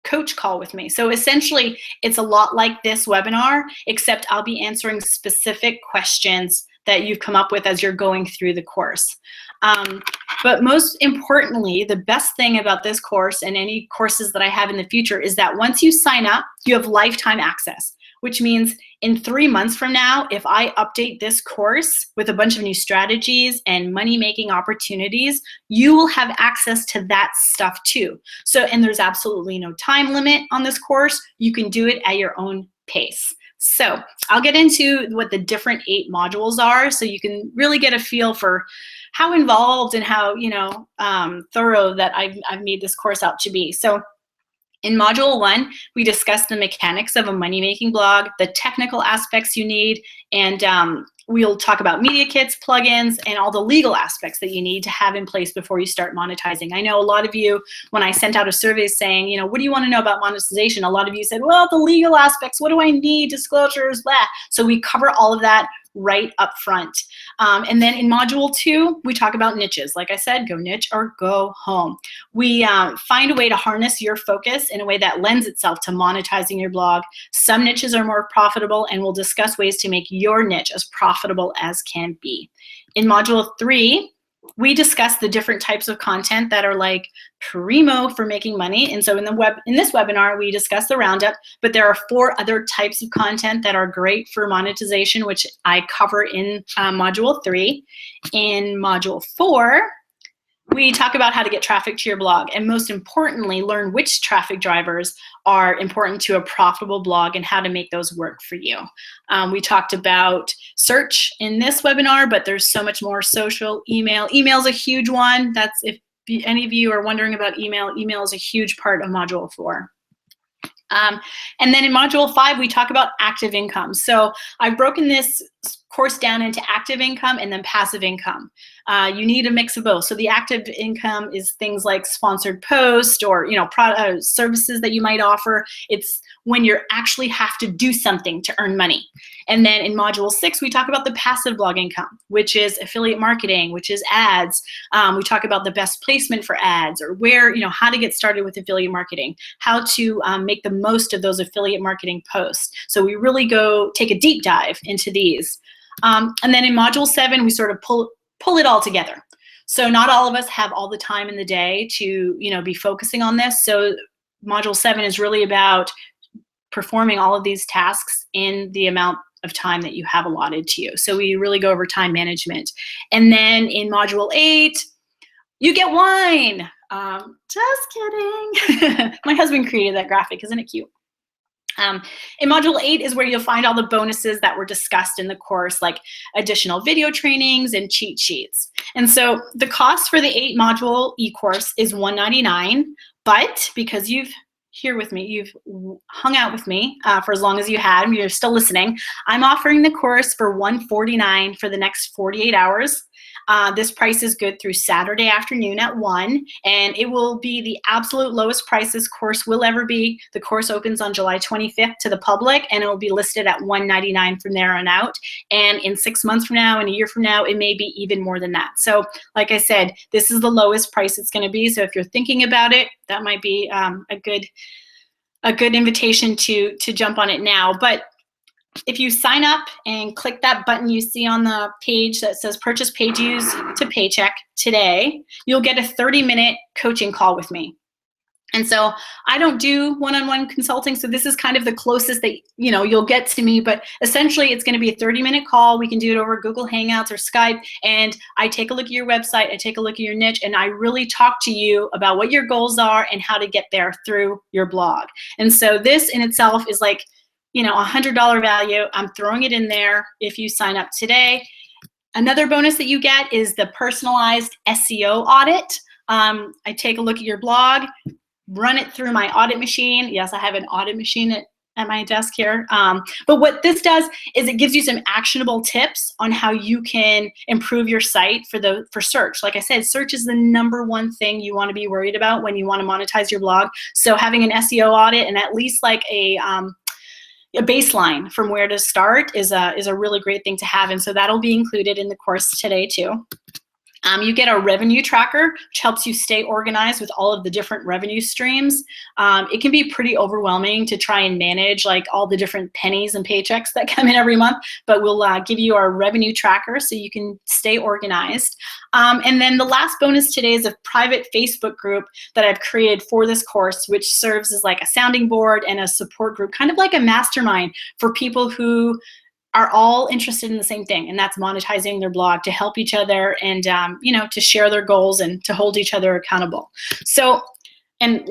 coach call with me. So essentially, it's a lot like this webinar, except I'll be answering specific questions that you've come up with as you're going through the course. But most importantly, the best thing about this course and any courses that I have in the future is that once you sign up, you have lifetime access, which means in 3 months from now, if I update this course with a bunch of new strategies and money-making opportunities, you will have access to that stuff too. So, and there's absolutely no time limit on this course. You can do it at your own pace. So I'll get into what the different 8 modules are so you can really get a feel for how involved and how, thorough that I've made this course out to be. So in Module 1, we discuss the mechanics of a money-making blog, the technical aspects you need, and we'll talk about media kits, plugins, and all the legal aspects that you need to have in place before you start monetizing. I know a lot of you, when I sent out a survey saying, what do you want to know about monetization? A lot of you said, well, the legal aspects, what do I need, disclosures, blah. So we cover all of that right up front. And then in Module 2, we talk about niches. Like I said, go niche or go home. We find a way to harness your focus in a way that lends itself to monetizing your blog. Some niches are more profitable, and we'll discuss ways to make your niche as profitable as can be. In Module 3, we discuss the different types of content that are like primo for making money. And so in this webinar, we discuss the roundup, but there are 4 other types of content that are great for monetization, which I cover in Module 3. In Module 4, we talk about how to get traffic to your blog, and most importantly, learn which traffic drivers are important to a profitable blog and how to make those work for you. We talked about search in this webinar, but there's so much more. Social, email. Email is a huge one. That's, if any of you are wondering about email, email is a huge part of Module 4. And then in Module 5, we talk about active income. So I've broken this course down into active income and then passive income. You need a mix of both. So the active income is things like sponsored posts or services that you might offer. It's when you actually have to do something to earn money. And then in Module 6, we talk about the passive blog income, which is affiliate marketing, which is ads. We talk about the best placement for ads, or where, how to get started with affiliate marketing, how to make the most of those affiliate marketing posts. So we really take a deep dive into these. And then in Module 7, we sort of pull it all together. So not all of us have all the time in the day to, be focusing on this. So Module 7 is really about performing all of these tasks in the amount of time that you have allotted to you. So we really go over time management. And then in Module 8, you get wine. Just kidding. My husband created that graphic. Isn't it cute? In Module 8 is where you'll find all the bonuses that were discussed in the course, like additional video trainings and cheat sheets. And so the cost for the 8-module e-course is $199, but because you've hung out with me for as long as you have, you're still listening, I'm offering the course for $149 for the next 48 hours. This price is good through Saturday afternoon at 1, and it will be the absolute lowest price this course will ever be. The course opens on July 25th to the public, and it will be listed at $199 from there on out. And in 6 months from now, and a year from now, it may be even more than that. So like I said, this is the lowest price it's going to be. So if you're thinking about it, that might be a good invitation to jump on it now. But if you sign up and click that button you see on the page that says purchase page use to paycheck today, you'll get a 30-minute coaching call with me. And so I don't do one-on-one consulting, so this is kind of the closest that you'll get to me. But essentially, it's going to be a 30-minute call. We can do it over Google Hangouts or Skype, and I take a look at your website, I take a look at your niche, and I really talk to you about what your goals are and how to get there through your blog. And so this in itself is like, $100 value. I'm throwing it in there if you sign up today. Another bonus that you get is the personalized SEO audit. I take a look at your blog, run it through my audit machine. Yes, I have an audit machine at my desk here. But what this does is it gives you some actionable tips on how you can improve your site for search. Like I said, search is the #1 thing you want to be worried about when you want to monetize your blog. So having an SEO audit and at least like a baseline from where to start is a really great thing to have. And so that'll be included in the course today too. You get a revenue tracker, which helps you stay organized with all of the different revenue streams. It can be pretty overwhelming to try and manage like all the different pennies and paychecks that come in every month, but we'll give you our revenue tracker so you can stay organized. And then the last bonus today is a private Facebook group that I've created for this course, which serves as like a sounding board and a support group, kind of like a mastermind for people who are all interested in the same thing, and that's monetizing their blog to help each other and to share their goals and to hold each other accountable. So, and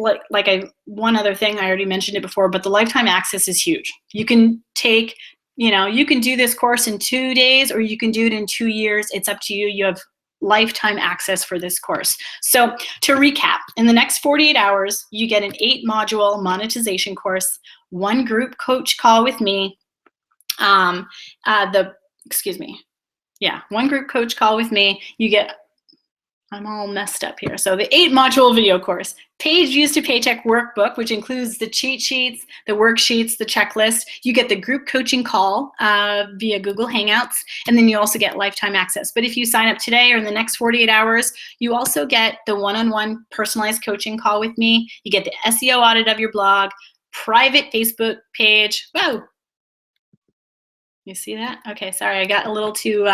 one other thing, I already mentioned it before, but the lifetime access is huge. You can take, you can do this course in 2 days or you can do it in 2 years. It's up to you. You have lifetime access for this course. So to recap, in the next 48 hours, you get an 8-module monetization course, 1 group coach call with me, 1 group coach call with me. You get, I'm all messed up here. So the 8-module video course, page views to paycheck workbook, which includes the cheat sheets, the worksheets, the checklist. You get the group coaching call via Google Hangouts, and then you also get lifetime access. But if you sign up today or in the next 48 hours, you also get the one-on-one personalized coaching call with me. You get the SEO audit of your blog, private Facebook page. Whoa. You see that? Okay, sorry, I got a little too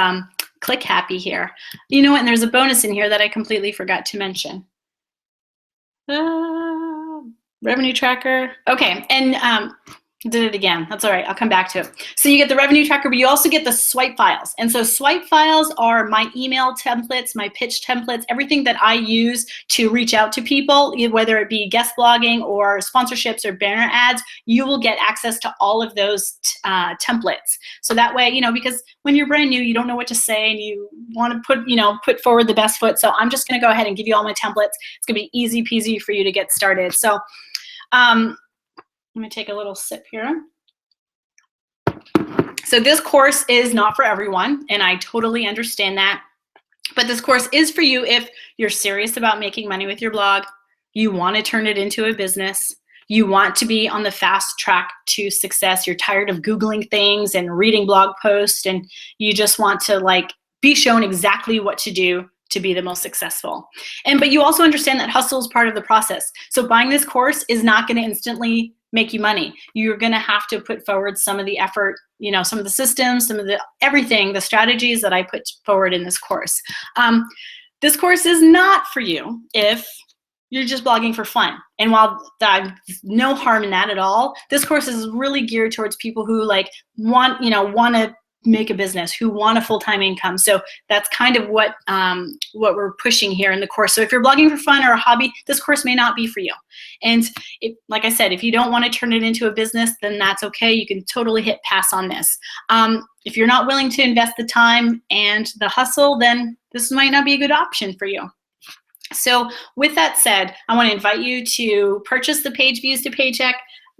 click happy here. You know what, and there's a bonus in here that I completely forgot to mention. Revenue tracker. Okay, and did it again. That's all right, I'll come back to it. So you get the revenue tracker, but you also get the swipe files. And so swipe files are my email templates, my pitch templates, everything that I use to reach out to people, whether it be guest blogging or sponsorships or banner ads. You will get access to all of those templates. So that way, because when you're brand new, you don't know what to say and you want to put forward the best foot. So I'm just gonna go ahead and give you all my templates. It's gonna be easy peasy for you to get started. So let me take a little sip here. So this course is not for everyone, and I totally understand that. But this course is for you if you're serious about making money with your blog, you want to turn it into a business, you want to be on the fast track to success, you're tired of Googling things and reading blog posts, and you just want to be shown exactly what to do to be the most successful. But you also understand that hustle is part of the process. So buying this course is not going to instantly make you money. You're going to have to put forward some of the effort, some of the systems, some of the everything, the strategies that I put forward in this course. This course is not for you if you're just blogging for fun. And while there's no harm in that at all, this course is really geared towards people who want to make a business, who want a full-time income. So that's kind of what we're pushing here in the course. So if you're blogging for fun or a hobby, this course may not be for you. And like I said, if you don't want to turn it into a business, then that's okay. You can totally hit pass on this. If you're not willing to invest the time and the hustle, then this might not be a good option for you. So with that said, I want to invite you to purchase the Page Views to Paycheck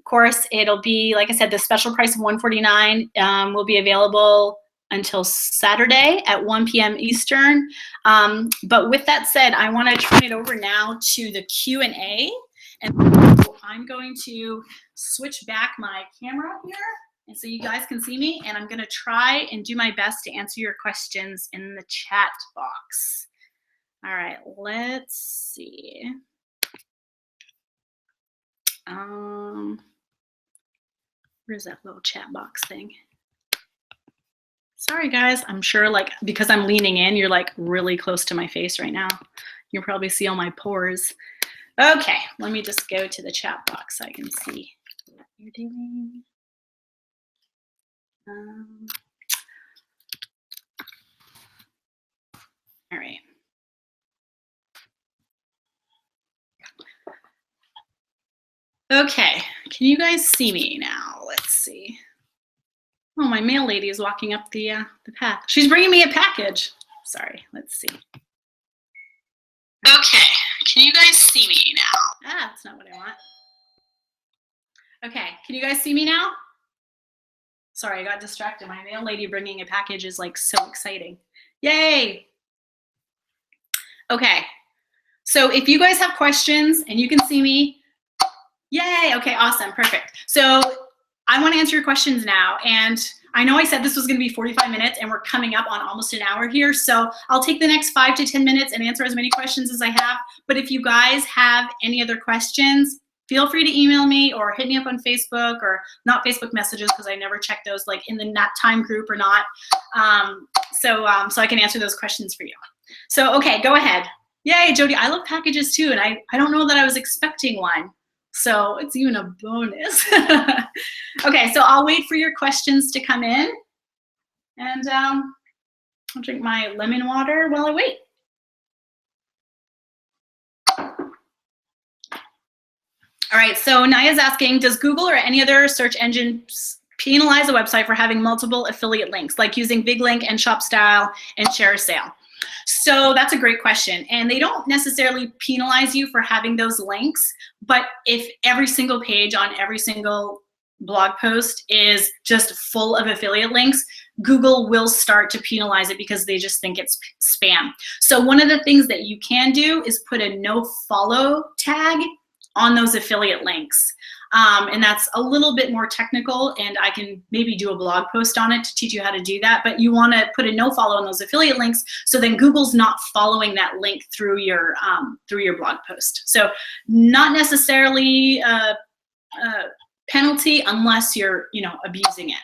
course. It'll be, like I said, the special price of $149 will be available until Saturday at 1 p.m. Eastern. But with that said, I want to turn it over now to the Q&A. And so I'm going to switch back my camera here and so you guys can see me. And I'm going to try and do my best to answer your questions in the chat box. All right, let's see. Where's that little chat box thing? Sorry guys, I'm sure because I'm leaning in, you're really close to my face right now. You'll probably see all my pores. Okay, let me just go to the chat box so I can see what you're doing. All right. Okay, can you guys see me now? Let's see. Oh, my mail lady is walking up the path. She's bringing me a package. Sorry, let's see. Okay, can you guys see me now? Ah, that's not what I want. Okay, can you guys see me now? Sorry, I got distracted. My mail lady bringing a package is so exciting. Yay! Okay, so if you guys have questions and you can see me, yay, okay, awesome, perfect. So I want to answer your questions now, and I know I said this was going to be 45 minutes and we're coming up on almost an hour here. So I'll take the next 5 to 10 minutes and answer as many questions as I have. But if you guys have any other questions, feel free to email me or hit me up on Facebook, or not Facebook messages because I never check those, like in the nap time group or not. So I can answer those questions for you. So, okay, go ahead. Yay, Jody, I love packages too. And I don't know that I was expecting one. So it's even a bonus. Okay, so I'll wait for your questions to come in. And I'll drink my lemon water while I wait. All right, so Naya's asking, does Google or any other search engine penalize a website for having multiple affiliate links, like using VigLink and ShopStyle and ShareASale? So that's a great question. And they don't necessarily penalize you for having those links, but if every single page on every single blog post is just full of affiliate links, Google will start to penalize it because they just think it's spam. So one of the things that you can do is put a no follow tag on those affiliate links. And that's a little bit more technical, and I can maybe do a blog post on it to teach you how to do that, but you want to put a no follow on those affiliate links so then Google's not following that link through your blog post. So not necessarily a penalty unless you're abusing it.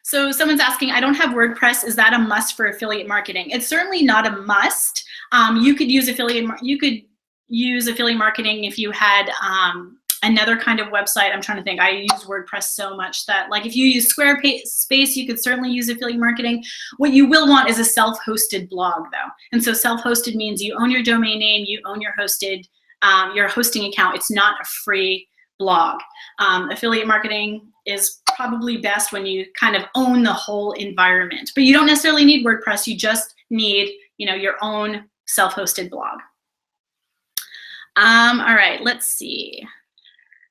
So someone's asking, I don't have WordPress, is that a must for affiliate marketing? It's certainly not a must. You could use affiliate marketing if you had another kind of website. I'm trying to think. I use WordPress so much that, like, if you use Squarespace, you could certainly use affiliate marketing. What you will want is a self-hosted blog, though. And so self-hosted means you own your domain name, you own your hosting account. It's not a free blog. Affiliate marketing is probably best when you kind of own the whole environment. But you don't necessarily need WordPress. You just need, your own self-hosted blog. All right, let's see.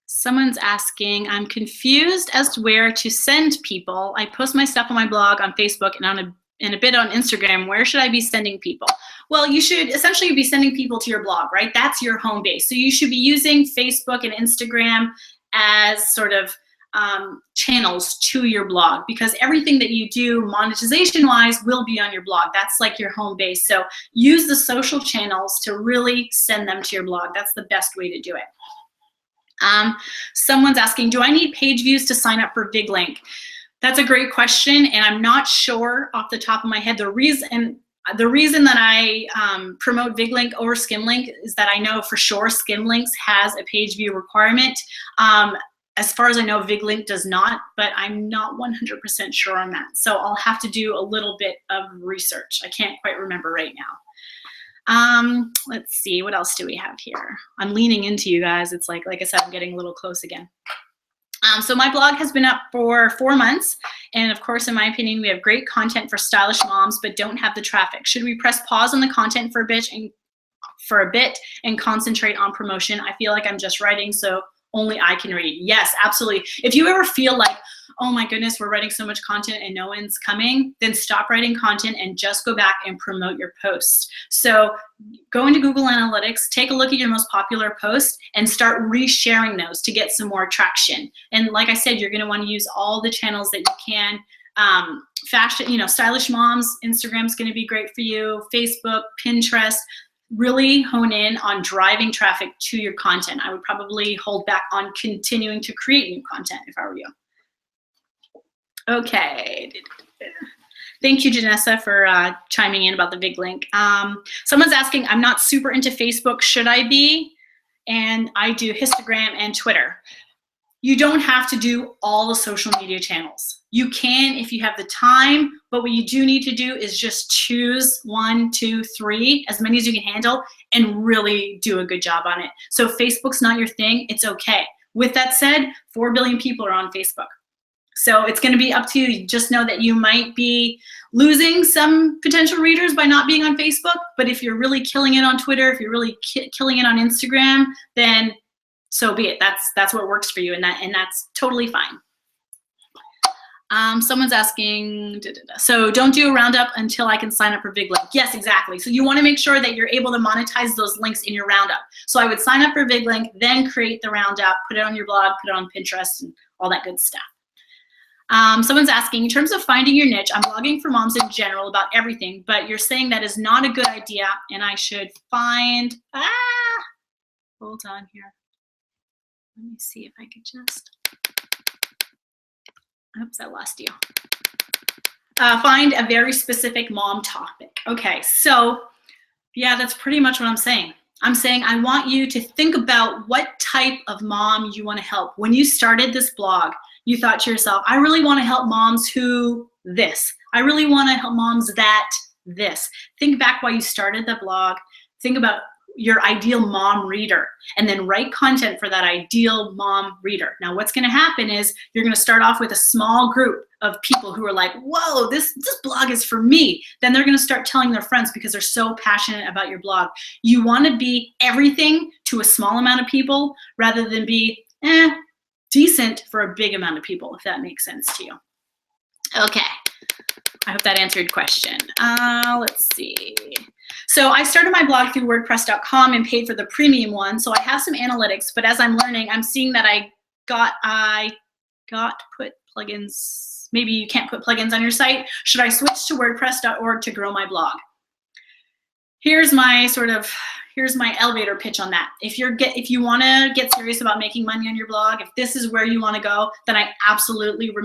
Someone's asking, I'm confused as to where to send people. I post my stuff on my blog, on Facebook, and a bit on Instagram. Where should I be sending people? Well, you should essentially be sending people to your blog, right? That's your home base. So you should be using Facebook and Instagram as sort of channels to your blog, because everything that you do monetization-wise will be on your blog. That's like your home base. So use the social channels to really send them to your blog. That's the best way to do it. Someone's asking, do I need page views to sign up for VigLink? That's a great question, and I'm not sure off the top of my head. The reason that I promote VigLink over Skimlink is that I know for sure Skimlinks has a page view requirement. As far as I know, VigLink does not, but I'm not 100% sure on that. So I'll have to do a little bit of research. I can't quite remember right now. Let's see, what else do we have here? I'm leaning into you guys. It's like I said, I'm getting a little close again. So my blog has been up for 4 months. And of course, in my opinion, we have great content for stylish moms, but don't have the traffic. Should we press pause on the content for a bit and concentrate on promotion? I feel like I'm just writing, so only I can read. Yes, absolutely. If you ever feel like, oh my goodness, we're writing so much content and no one's coming, then stop writing content and just go back and promote your posts. So go into Google Analytics, take a look at your most popular posts and start resharing those to get some more traction. And like I said, you're gonna wanna use all the channels that you can. Fashion, stylish moms, Instagram's gonna be great for you, Facebook, Pinterest. Really hone in on driving traffic to your content. I would probably hold back on continuing to create new content if I were you. Okay. Thank you, Janessa, for chiming in about the VigLink. Someone's asking, I'm not super into Facebook. Should I be? And I do Instagram and Twitter. You don't have to do all the social media channels. You can if you have the time, but what you do need to do is just choose 1, 2, 3, as many as you can handle, and really do a good job on it. So if Facebook's not your thing, it's okay. With that said, 4 billion people are on Facebook. So it's gonna be up to you. Just know that you might be losing some potential readers by not being on Facebook, but if you're really killing it on Twitter, if you're really killing it on Instagram, then so be it. That's what works for you, and that's totally fine. Someone's asking, so don't do a roundup until I can sign up for VigLink. Yes, exactly. So you want to make sure that you're able to monetize those links in your roundup. So I would sign up for VigLink, then create the roundup, put it on your blog, put it on Pinterest, and all that good stuff. Someone's asking, in terms of finding your niche, I'm blogging for moms in general about everything, but you're saying that is not a good idea and I should find, hold on here. Let me see if I could just, oops, I lost you. Find a very specific mom topic. Okay, so yeah, that's pretty much what I'm saying. I'm saying I want you to think about what type of mom you want to help. When you started this blog, you thought to yourself, I really want to help moms who this. I really want to help moms that this. Think back while you started the blog. Think about your ideal mom reader and then write content for that ideal mom reader. Now what's going to happen is you're going to start off with a small group of people who are like, whoa, this blog is for me. Then they're going to start telling their friends because they're so passionate about your blog. You want to be everything to a small amount of people rather than be decent for a big amount of people, if that makes sense to you. Okay, I hope that answered your question. Let's see. So I started my blog through WordPress.com and paid for the premium one. So I have some analytics, but as I'm learning, I'm seeing that I got to put plugins. Maybe you can't put plugins on your site. Should I switch to WordPress.org to grow my blog? Here's my elevator pitch on that. If you want to get serious about making money on your blog, if this is where you want to go, then I absolutely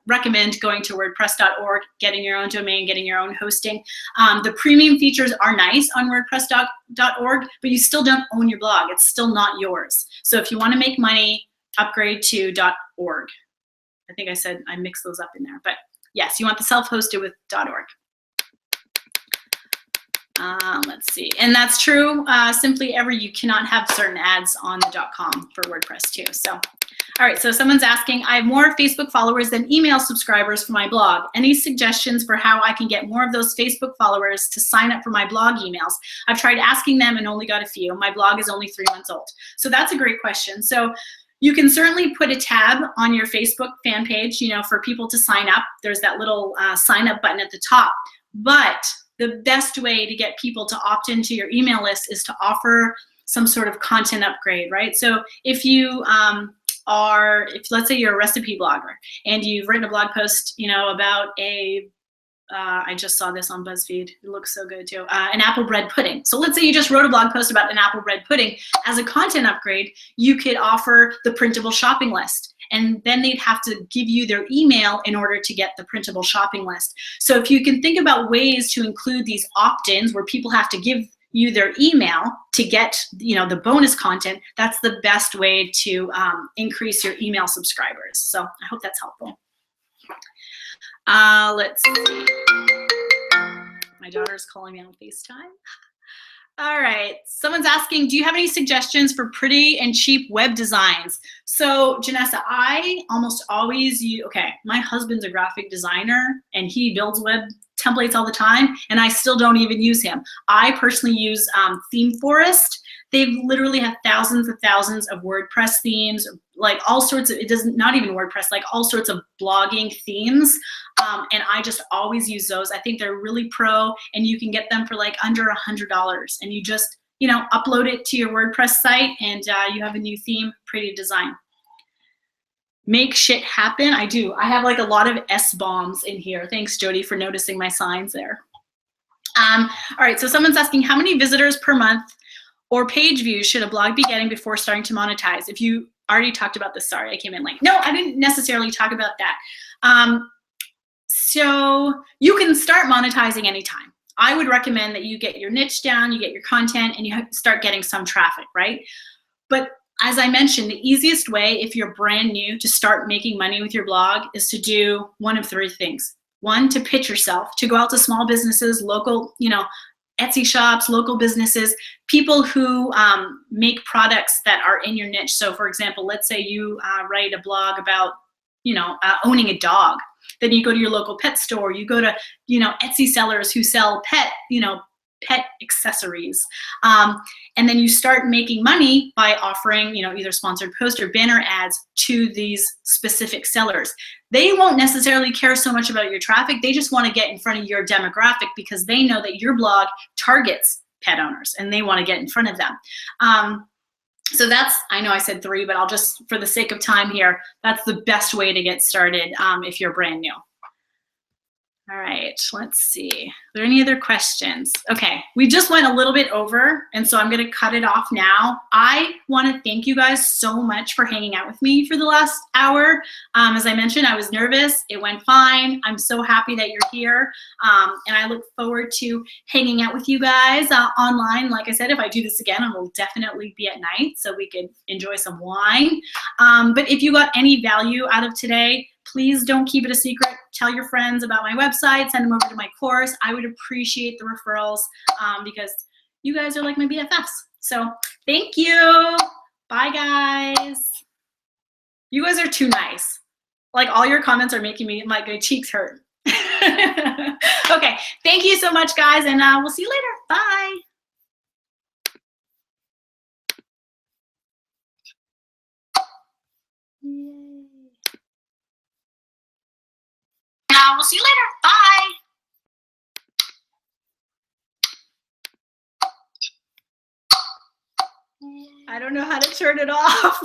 recommend going to WordPress.org, getting your own domain, getting your own hosting. The premium features are nice on WordPress.org, but you still don't own your blog. It's still not yours. So if you want to make money, upgrade to .org. I think I mixed those up in there, but yes, you want the self-hosted with .org. Let's see, and that's true. Simply Ever, you cannot have certain ads on the .com for WordPress too. So, all right, so someone's asking, I have more Facebook followers than email subscribers for my blog. Any suggestions for how I can get more of those Facebook followers to sign up for my blog emails? I've tried asking them and only got a few. My blog is only 3 months old. So that's a great question. So you can certainly put a tab on your Facebook fan page, for people to sign up. There's that little sign up button at the top. But the best way to get people to opt into your email list is to offer some sort of content upgrade, right? So if you let's say you're a recipe blogger and you've written a blog post, about I just saw this on BuzzFeed. It looks so good too. An apple bread pudding. So let's say you just wrote a blog post about an apple bread pudding. As a content upgrade, you could offer the printable shopping list. And then they'd have to give you their email in order to get the printable shopping list. So if you can think about ways to include these opt-ins where people have to give you their email to get the bonus content, that's the best way to increase your email subscribers. So I hope that's helpful. Let's see. My daughter's calling me on FaceTime. All right, someone's asking, do you have any suggestions for pretty and cheap web designs? So Janessa, I almost always use, my husband's a graphic designer and he builds web templates all the time and I still don't even use him. I personally use ThemeForest. They've literally have thousands of WordPress themes, like all sorts of, not even WordPress, like all sorts of blogging themes. And I just always use those. I think they're really pro and you can get them for like under $100 and you just, upload it to your WordPress site and you have a new theme, pretty design. Make shit happen. I do. I have like a lot of S-bombs in here. Thanks, Jody, for noticing my signs there. All right, so someone's asking, how many visitors per month or page views should a blog be getting before starting to monetize? If you already talked about this, sorry, I came in late. No, I didn't necessarily talk about that. So you can start monetizing anytime. I would recommend that you get your niche down, you get your content, and you start getting some traffic, right? But as I mentioned, the easiest way if you're brand new to start making money with your blog is to do one of 3 things. One, to pitch yourself, to go out to small businesses, local, Etsy shops, local businesses, people who make products that are in your niche. So for example, let's say you write a blog about, owning a dog. Then you go to your local pet store, you go to, Etsy sellers who sell pet accessories. And then you start making money by offering, either sponsored post or banner ads to these specific sellers. They won't necessarily care so much about your traffic. They just want to get in front of your demographic because they know that your blog targets pet owners and they want to get in front of them. So that's, I know I said 3, but I'll just, for the sake of time here, that's the best way to get started if you're brand new. All right, let's see. Are there any other questions? Okay, we just went a little bit over, and so I'm going to cut it off now. I want to thank you guys so much for hanging out with me for the last hour. As I mentioned, I was nervous. It went fine. I'm so happy that you're here, and I look forward to hanging out with you guys online. Like I said, if I do this again, it will definitely be at night so we could enjoy some wine. But if you got any value out of today, please don't keep it a secret. Tell your friends about my website, send them over to my course. I would appreciate the referrals because you guys are like my BFFs. So thank you. Bye, guys. You guys are too nice. Like, all your comments are making me, like, my cheeks hurt. Okay, thank you so much, guys, and we'll see you later. Bye. Yay. We'll see you later. Bye. I don't know how to turn it off.